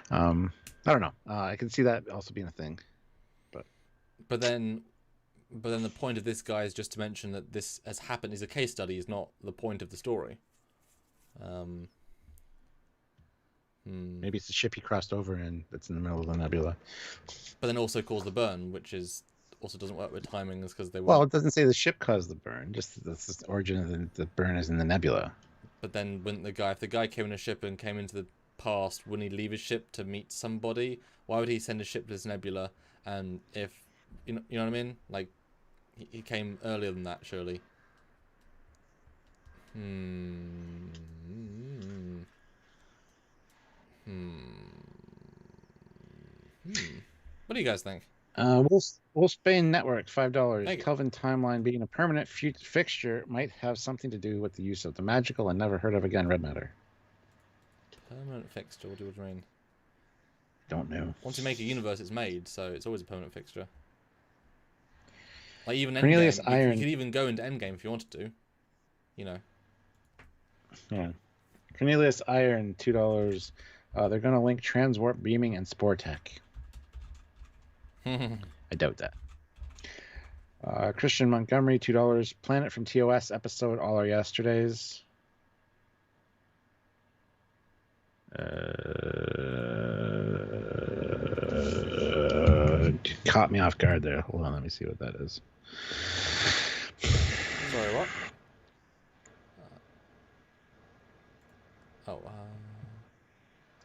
I don't know. I can see that also being a thing. But then the point of this guy is just to mention that this has happened. Is a case study. Is not the point of the story. Maybe it's the ship he crossed over and that's in the middle of the Nebula. But then also caused the burn, which also doesn't work with timings because they. Well, it doesn't say the ship caused the burn. Just the origin of the burn is in the Nebula. But then, wouldn't if the guy came in a ship and came into the past, wouldn't he leave his ship to meet somebody? Why would he send a ship to this Nebula? And if you know what I mean, like he came earlier than that, surely. What do you guys think? Wolfsbane Network, $5. Kelvin timeline being a permanent fixture might have something to do with the use of the magical and never heard of again red matter. Permanent fixture? What do you mean? Don't know. Once you make a universe, it's made, so it's always a permanent fixture. Like even Cornelius Endgame, Iron. You could even go into Endgame if you wanted to. Yeah. Cornelius Iron, $2. They're going to link transwarp beaming and spore tech. I doubt that. Christian Montgomery, $2. Planet from TOS episode All Our Yesterdays. Caught me off guard there. Hold on, let me see what that is. Sorry, what?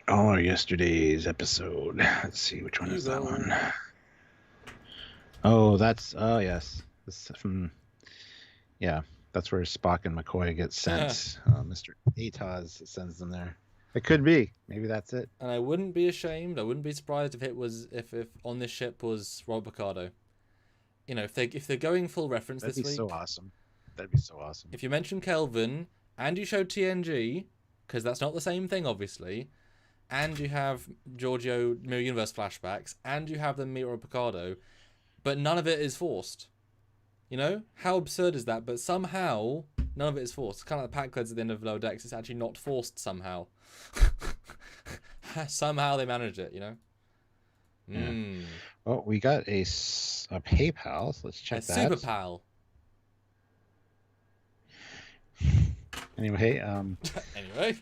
All Our Yesterdays episode. Let's see, which one is that one? Oh, yes. This from, yeah, that's where Spock and McCoy get sent. Mr. Ataz sends them there. It could be. Maybe that's it. And I wouldn't be ashamed. I wouldn't be surprised if on this ship was Robert Picardo. If they're going full reference this week. That'd be so awesome. That'd be so awesome. If you mention Kelvin and you show TNG, because that's not the same thing, obviously, and you have Georgio Mirror Universe flashbacks, and you have the Miro Picardo, but none of it is forced. You know? How absurd is that? But somehow, none of it is forced. It's kind of like the pack codes at the end of Lower Decks. It's actually not forced somehow. Somehow they managed it, you know? Yeah. Well, we got a PayPal, so let's check that. Super pal. Anyway, Anyway.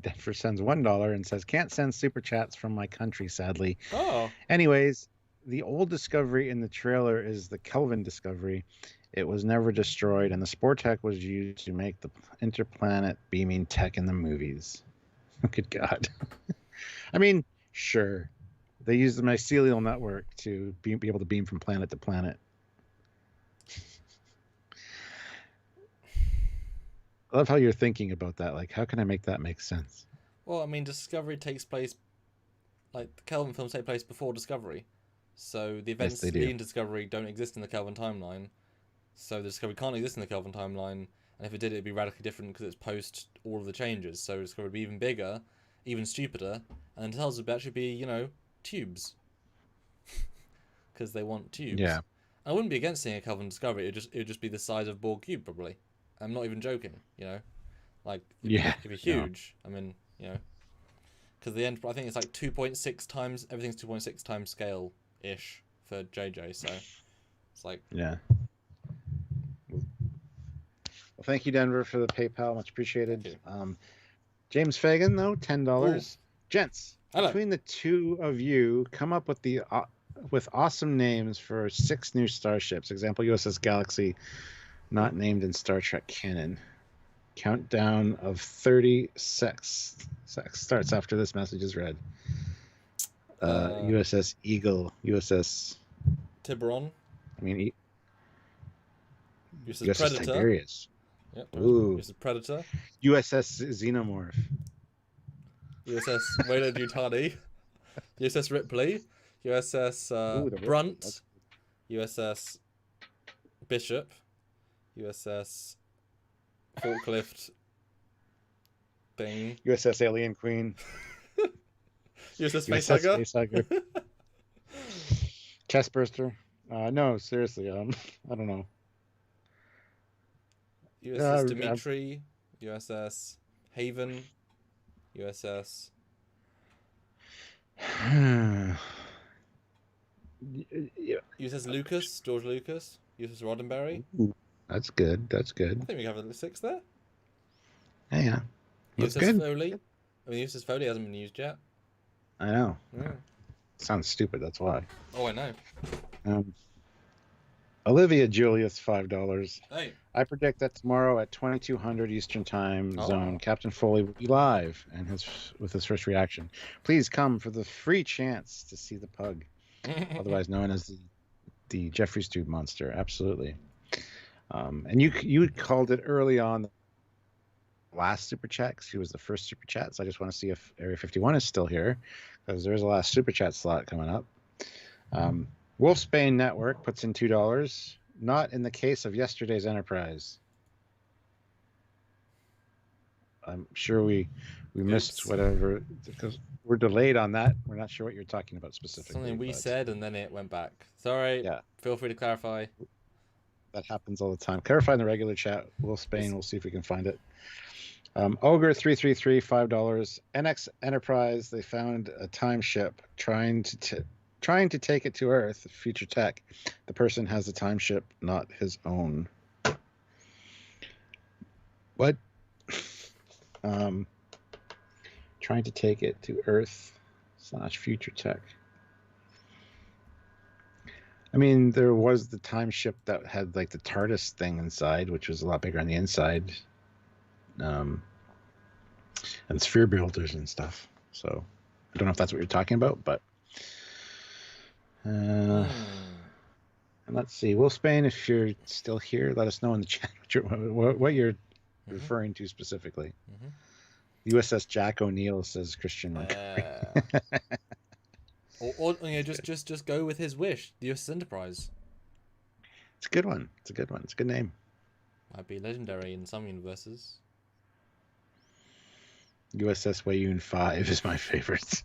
Denver sends $1 and says, can't send super chats from my country, sadly. Oh. Anyways, the old Discovery in the trailer is the Kelvin Discovery. It was never destroyed, and the Sportech was used to make the interplanet beaming tech in the movies. Good God. I mean, sure. They used the mycelial network to be able to beam from planet to planet. I love how you're thinking about that. Like, how can I make that make sense? Well, I mean, Discovery takes place, like, the Kelvin films take place before Discovery. So the events leading to Discovery don't exist in the Kelvin timeline. So the Discovery can't exist in the Kelvin timeline. And if it did, it'd be radically different because it's post all of the changes. So Discovery would be even bigger, even stupider. And then Tells would actually be, you know, tubes. Because they want tubes. Yeah. I wouldn't be against seeing a Kelvin Discovery. It would just be the size of Borg cube, probably. I'm not even joking, you know? Like, it'd be huge. No. I mean, you know. Because the end, I think it's like 2.6 times, everything's 2.6 times scale-ish for JJ, so it's like... Yeah. Well, thank you, Denver, for the PayPal. Much appreciated. James Fagan, though, $10. Ooh. Gents, hello. Between the two of you, come up with with awesome names for 6 new starships. Example, USS Galaxy, not named in Star Trek canon. Countdown of 36 starts after this message is read. USS Eagle, USS Tiburon. I mean, USS Predator. Tiberius. Yep. USS Predator. USS Xenomorph. USS Weyland Yutani. USS Ripley. USS Brunt. USS Bishop. USS Forklift thing. USS Alien Queen. USS Facehugger. Chestburster. No, seriously. I don't know. USS Dimitri. USS Haven. USS. USS Lucas. George Lucas. USS Roddenberry. Ooh, that's good. That's good. I think we have a 6 there. Yeah. That's USS good. Foley. I mean, USS Foley hasn't been used yet. I know. Yeah. Sounds stupid. That's why. Oh, I know. Olivia Julius, $5. Hey. I predict that tomorrow at 2200 Eastern Time Zone, Captain Foley will be live and with his first reaction. Please come for the free chance to see the pug, otherwise known as the Jeffries tube monster. Absolutely. And you called it early on. The last super chat, because he was the first super chat. So I just want to see if Area 51 is still here, because there's a last super chat slot coming up. Wolfsbane Network puts in $2. Not in the case of yesterday's Enterprise. I'm sure we missed whatever, because we're delayed on that. We're not sure what you're talking about specifically. Something we said and then it went back. Sorry. Yeah. Feel free to clarify. That happens all the time. Clarify in the regular chat. Wolfsbane. We'll see if we can find it. Ogre 333, $5. NX Enterprise. They found a time ship trying to take it to Earth, future tech. The person has a time ship, not his own. What? Trying to take it to Earth / future tech. I mean, there was the time ship that had like the TARDIS thing inside, which was a lot bigger on the inside. And sphere builders and stuff. So I don't know if that's what you're talking about, but and let's see. Wolfsbane, if you're still here, let us know in the chat what you're referring to specifically. USS Jack O'Neill, says Christian Mercury. or just go with his wish. The USS Enterprise. It's a good one. It's a good one. It's a good name. Might be legendary in some universes. USS Wayun 5 is my favorite.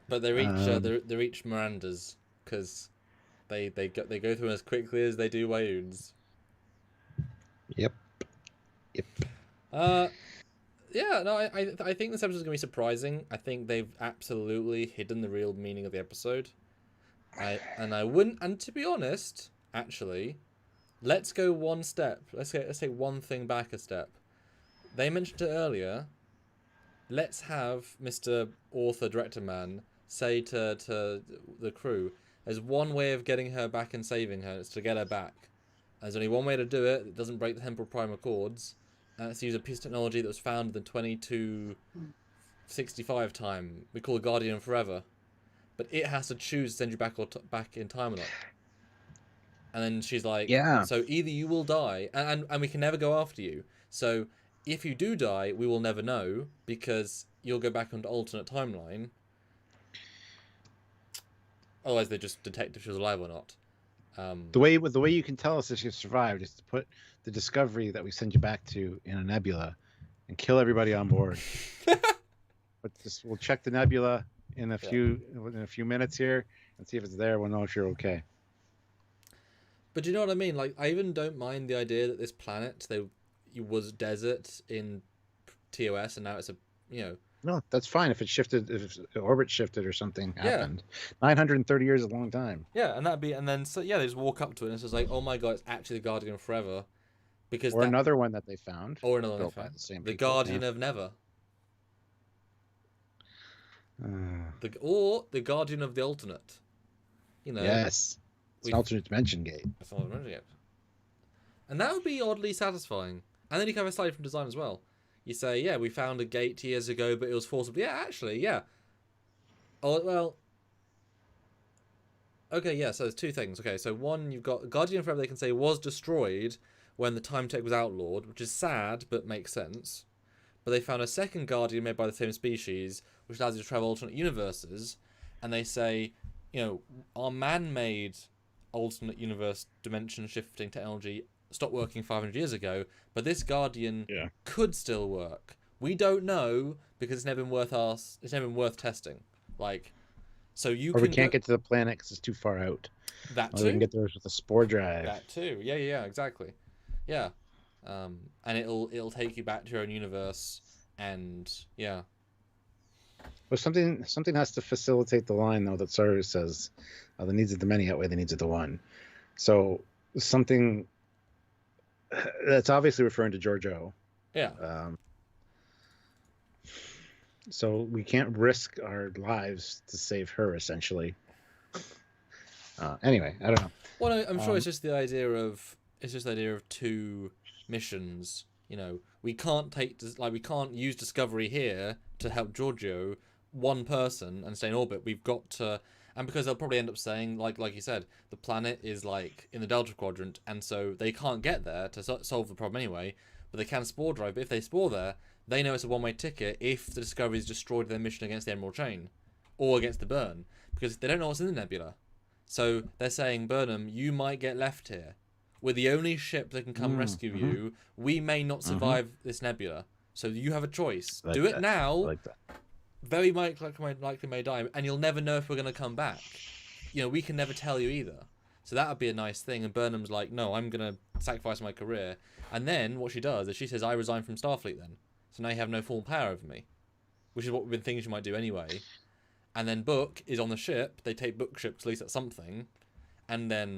But they're each Mirandas because they go through as quickly as they do Wayuns. Yep. Yeah, no, I think this episode's gonna be surprising. I think they've absolutely hidden the real meaning of the episode. I wouldn't, and to be honest, actually, let's go one step. Let's take one thing back a step. They mentioned it earlier. Let's have Mr. Author Director Man say to the crew, there's one way of getting her back and saving her. It's to get her back. There's only one way to do it. It doesn't break the temporal prime accords. And it's to use a piece of technology that was found in the 2265 time. We call it Guardian Forever. But it has to choose to send you back back in time or not. And then she's like, Yeah. so either you will die, and we can never go after you. So if you do die, we will never know because you'll go back onto alternate timeline. Otherwise, they just detect if she was alive or not. The way you can tell us if she survived is to put the discovery that we send you back to in a nebula and kill everybody on board. But we'll check the nebula in a few minutes here and see if it's there. We'll know if you're okay. But do you know what I mean? Like, I even don't mind the idea that this planet was desert in TOS and now it's No, that's fine if it shifted, if orbit shifted or something happened. 930 years is a long time. Yeah, and they just walk up to it and it's just like, oh my god, it's actually the Guardian of Forever, because another one that they found, or another one they found, the Guardian of Never, the Guardian of the Alternate. Yes, it's an alternate dimension gate. It's an alternate dimension gate, and that would be oddly satisfying. And then you can have a slide from design as well. You say, yeah, we found a gate years ago, but it was forcible. Yeah, actually, yeah. Oh, well. Okay, yeah, so there's two things. Okay, so one, you've got Guardian Forever, they can say, was destroyed when the time tech was outlawed, which is sad, but makes sense. But they found a second Guardian made by the same species, which allows you to travel alternate universes. And they say, our man-made alternate universe dimension shifting technology stopped working 500 years ago, but this Guardian could still work. We don't know because it's never been worth testing. Like, so we can't get to the planet because it's too far out. That too. We can get there with a spore drive. That too. Yeah, exactly. Yeah, and it'll take you back to your own universe, and yeah. Well, something has to facilitate the line though that Saru says, "The needs of the many outweigh the needs of the one." So something. That's obviously referring to Georgio. Yeah. So we can't risk our lives to save her, essentially. Anyway, I don't know. Well, I'm sure it's just the idea of two missions. We can't we can't use Discovery here to help Georgio, one person, and stay in orbit. We've got to. And because they'll probably end up saying, like you said, the planet is like in the Delta Quadrant, and so they can't get there to solve the problem anyway. But they can spore drive. But if they spore there, they know it's a one-way ticket if the Discovery is destroyed their mission against the Emerald Chain, or against the Burn, because they don't know what's in the nebula. So they're saying, Burnham, you might get left here. We're the only ship that can come rescue you. We may not survive this nebula, so you have a choice. Do it now. Like that. Very likely may die, and you'll never know if we're going to come back. We can never tell you either. So that would be a nice thing. And Burnham's like, no, I'm going to sacrifice my career. And then what she does is she says, I resign from Starfleet then. So now you have no full power over me. Which is what we've been thinking she might do anyway. And then Book is on the ship. They take Book ship to at least at something. And then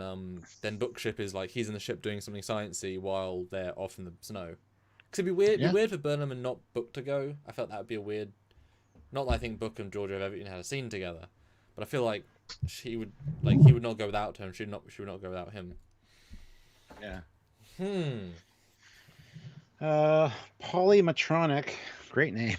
Book ship is like, he's in the ship doing something sciencey while they're off in the snow. Because it'd be weird, be weird for Burnham and not Book to go. I felt that would be a weird. Not that I think Book and Georgio have ever even had a scene together, but I feel like he would not go without her, and she would not go without him. Yeah. Polymatronic, great name.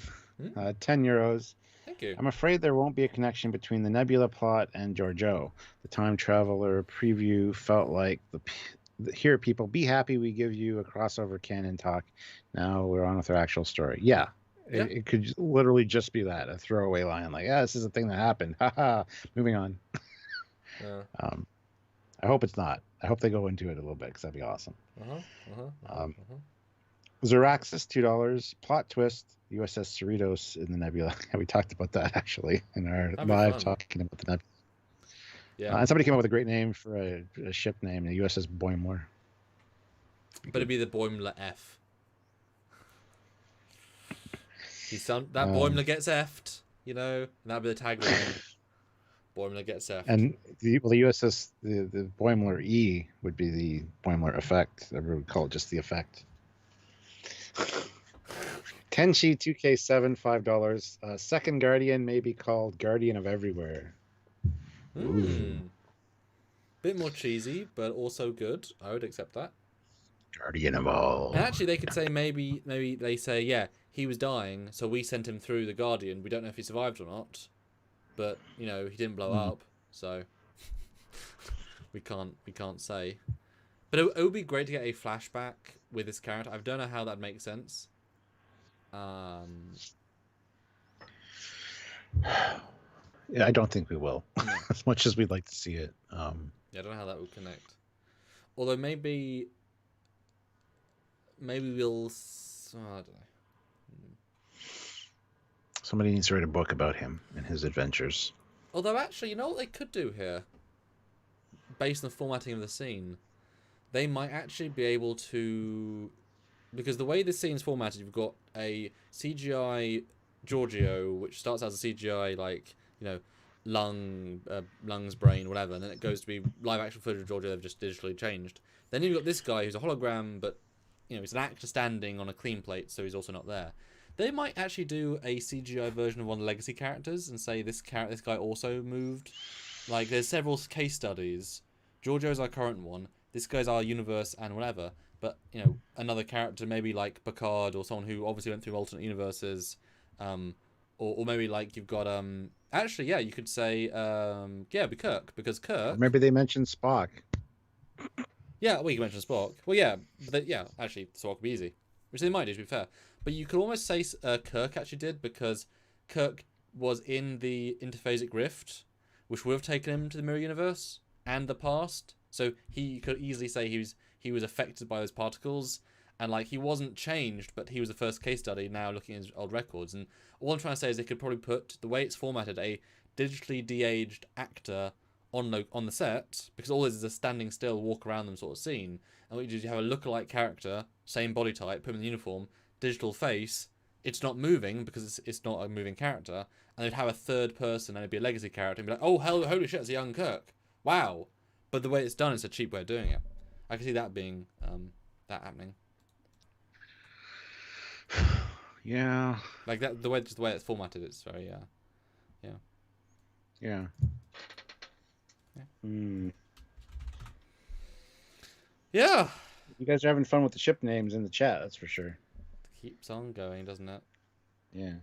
10 euros. Thank you. I'm afraid there won't be a connection between the Nebula plot and Georgio. The time traveler preview felt like here, people, be happy we give you a crossover canon talk. Now we're on with our actual story. Yeah. It could literally just be that, a throwaway line like, this is a thing that happened. Haha. Moving on. I hope it's not. I hope they go into it a little bit because that'd be awesome. Zeraxis, $2. Plot twist: USS Cerritos in the nebula. We talked about that actually in our That'd be live fun. talking about the nebula. Yeah. And somebody came up with a great name for a ship name, the USS Boimler. But it'd be the Boimler F. That Boimler gets effed, you know, and that'd be the tagline. Boimler gets effed. And the USS, the Boimler E would be the Boimler effect. Everyone would call it just the effect. Tenchi 2K7, $5. Second Guardian may be called Guardian of Everywhere. Bit more cheesy, but also good. I would accept that. Guardian of all. And actually, they could say maybe they say, yeah, he was dying, so we sent him through the Guardian. We don't know if he survived or not, but you know he didn't blow up, so we can't say. But it would be great to get a flashback with this character. I don't know how that makes sense. Yeah, I don't think we will, as much as we'd like to see it. Yeah, I don't know how that would connect. Although maybe we'll. I don't know. Somebody needs to write a book about him and his adventures. Although, actually, you know what they could do here? Based on the formatting of the scene, they might actually be able to... Because the way this scene's formatted, you've got a CGI Georgio, which starts as a CGI, like, you know, lungs, brain, whatever, and then it goes to be live-action footage of Georgio they've just digitally changed. Then you've got this guy who's a hologram, but, you know, he's an actor standing on a clean plate, so he's also not there. They might actually do a CGI version of one of the legacy characters and say this guy also moved. Like, there's several case studies. Georgio's our current one. This guy's our universe and whatever. But, you know, another character, maybe like Picard or someone who obviously went through alternate universes. Or maybe like you've got... Actually, yeah, you could say... yeah, be Kirk. Because Kirk... Or maybe they mentioned Spock. Yeah, well, you can mention Spock. Well, yeah, but yeah, actually, Spock would be easy. Which they might do, to be fair. But you could almost say Kirk actually did, because Kirk was in the interphasic rift, which would have taken him to the mirror universe and the past. So he could easily say he was affected by those particles, and like he wasn't changed, but he was the first case study. Now looking at his old records, and all I'm trying to say is they could probably put the way it's formatted a digitally de-aged actor on the set, because all this is a standing still, walk around them sort of scene. And what you do is you have a lookalike character, same body type, put him in the uniform, digital face. It's not moving because it's not a moving character, and they'd have a third person and it'd be a legacy character and be like, oh hell, holy shit, it's a young Kirk, wow. But the way it's done, it's a cheap way of doing it. I can see that being that happening. Yeah. Like that, the way it's formatted, it's very yeah. Yeah. Yeah. You guys are having fun with the ship names in the chat, that's for sure. Keeps on going, doesn't it? Yeah.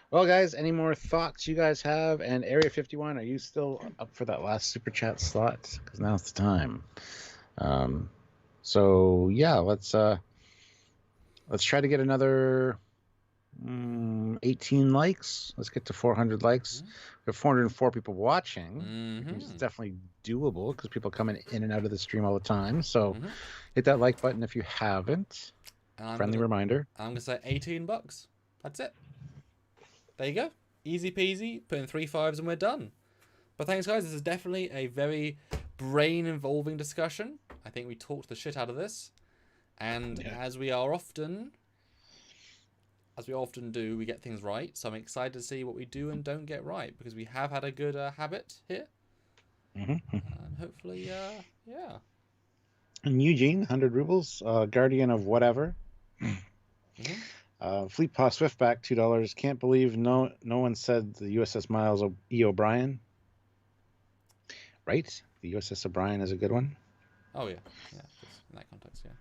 Well, guys, any more thoughts you guys have? And Area 51, are you still up for that last super chat slot? Because now's the time. So yeah, let's try to get another 18 likes. Let's get to 400 likes. We have 404 people watching, which is definitely doable because people coming in and out of the stream all the time. So hit that like button if you haven't. Friendly reminder. I'm gonna say $18. That's it. There you go. Easy peasy. Put in 3 5s and we're done. But thanks, guys. This is definitely a very brain-involving discussion. I think we talked the shit out of this, and as we often do, we get things right. So I'm excited to see what we do and don't get right, because we have had a good habit here, and hopefully, yeah. And Eugene, 100 rubles, Guardian of whatever. Fleet Paw Swiftback, $2. Can't believe no one said the USS Miles E. O'Brien. Right? The USS O'Brien is a good one. Oh yeah, in that context, yeah.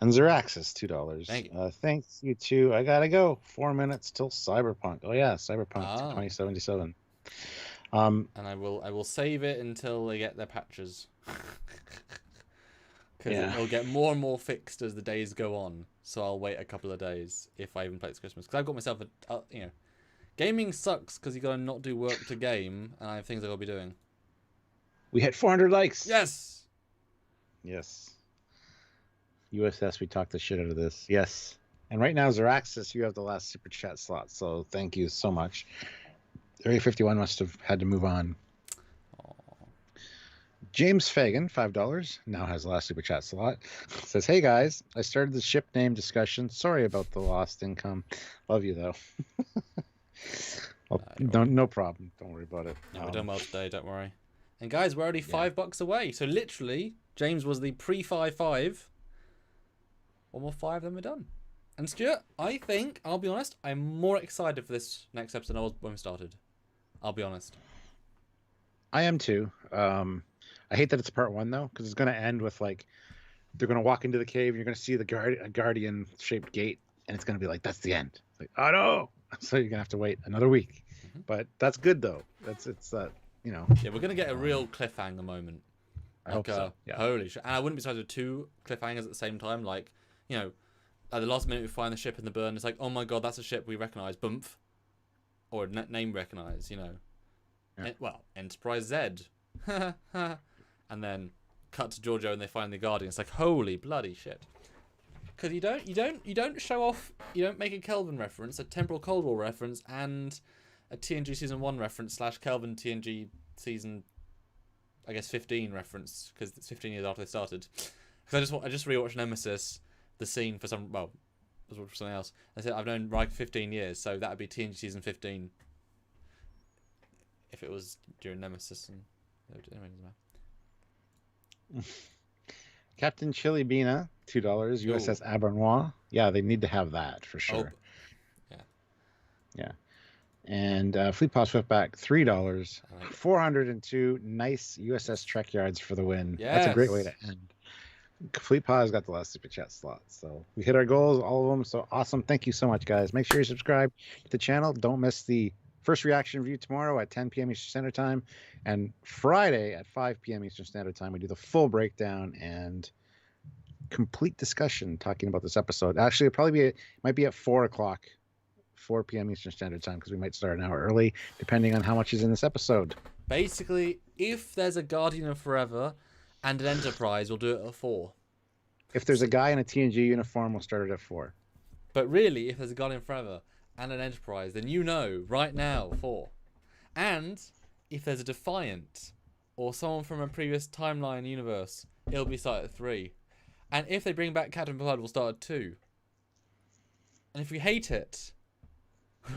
And Zeraxis, $2. Thank you. Thanks, you two. I gotta go. 4 minutes till Cyberpunk. Oh yeah, Cyberpunk 2077. And I will save it until they get their patches. Because it'll get more and more fixed as the days go on. So I'll wait a couple of days if I even play this Christmas. Because I've got myself gaming sucks because you gotta not do work to game, and I have things I gotta be doing. We hit 400 likes. Yes. USS, we talked the shit out of this. Yes. And right now, Zeraxis, you have the last super chat slot. So thank you so much. Area 51 must have had to move on. James Fagan, $5, now has the last super chat slot. Says, hey guys, I started the ship name discussion. Sorry about the lost income. Love you though. Well, no problem. Don't worry about it. Yeah, we're done well today, don't worry. And guys, we're already $5 away. So literally, James was the pre-5-5. One more 5, then we're done. And Stuart, I think, I'll be honest, I'm more excited for this next episode than I was when we started. I'll be honest. I am too. I hate that it's part 1 though, because it's going to end with like they're going to walk into the cave and you're going to see the guardian shaped gate, and it's going to be like that's the end. It's like, oh no! So you're going to have to wait another week. Mm-hmm. But that's good though. It's you know. Yeah, we're going to get a real cliffhanger moment. I hope so. Yeah. Holy shit! And I wouldn't be surprised with 2 cliffhangers at the same time. Like, you know, at the last minute we find the ship in the burn. It's like, oh my god, that's a ship we recognise. Bumph, or name recognise. You know. Yeah. Enterprise Z. And then cut to Georgio and they find the Guardian. It's like, holy bloody shit. Because you don't show off, you don't make a Kelvin reference, a Temporal Cold War reference, and a TNG Season 1 reference / Kelvin TNG Season, I guess 15 reference, because it's 15 years after they started. Because I just rewatched Nemesis, the scene for something else. I said I've known Riker 15 years, so that would be TNG Season 15. If it was during Nemesis and anyway, Captain Chili Bina, $2. USS Abernois. Yeah, they need to have that for sure. Oh. Yeah. And Fleet Paw Swiftback, $3. 402. Nice USS Trekyards for the win. Yes. That's a great way to end. Fleet Paw has got the last super chat slot. So we hit our goals, all of them. So awesome. Thank you so much, guys. Make sure you subscribe to the channel. Don't miss the first reaction review tomorrow at 10 p.m. Eastern Standard Time. And Friday at 5 p.m. Eastern Standard Time, we do the full breakdown and complete discussion talking about this episode. Actually, it might be at 4 o'clock, 4 p.m. Eastern Standard Time, because we might start an hour early, depending on how much is in this episode. Basically, if there's a Guardian of Forever and an Enterprise, we'll do it at 4. If there's a guy in a TNG uniform, we'll start it at 4. But really, if there's a Guardian of Forever and an Enterprise, then you know right now 4. And if there's a Defiant or someone from a previous timeline universe, it'll be started at 3. And if they bring back Captain Blood, we'll start at 2. And if we hate it,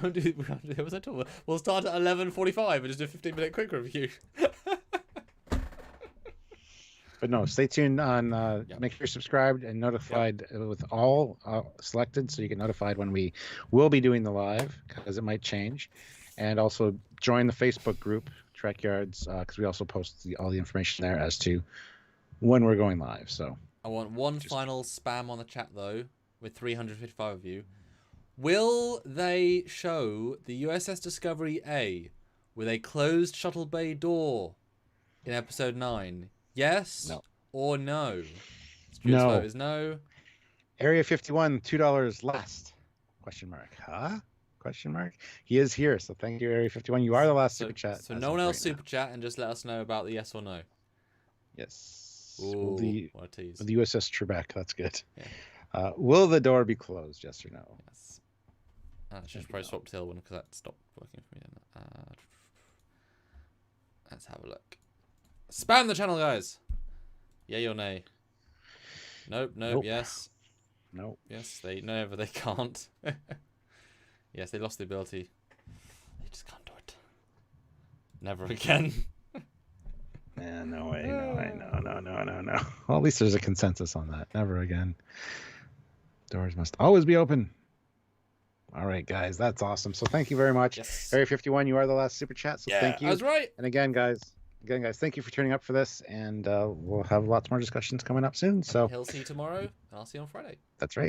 we'll start at 11:45 and just do a 15-minute quick review. But no, stay tuned on. Make sure you're subscribed and notified with all selected, so you get notified when we will be doing the live, because it might change. And also join the Facebook group Trekyards, because we also post all the information there as to when we're going live. So I want one final spam on the chat though, with 355 of you. Will they show the USS Discovery A with a closed shuttle bay door in episode 9? Yes or no? Stuart's vote is no. Area 51, $2 last. Question mark. Huh? Question mark. He is here, so thank you, Area 51. You are the last super chat. So no one else super chat, and just let us know about the yes or no. Yes. Ooh, what a tease. The USS Trebek. That's good. Yeah. Will the door be closed? Yes or no? Yes. I should probably swap Tailwind because that stopped working for me. Let's have a look. Spam the channel, guys. Yay or nay? Nope. Yes. Nope. Yes. They can't. Yes, they lost the ability. They just can't do it. Never again. Yeah, no way. No. Well, at least there's a consensus on that. Never again. Doors must always be open. All right, guys, that's awesome. So thank you very much. Yes. Area 51, you are the last super chat. So thank you. I was right. And again, guys, thank you for turning up for this. And we'll have lots more discussions coming up soon. So he'll see you tomorrow, and I'll see you on Friday. That's right.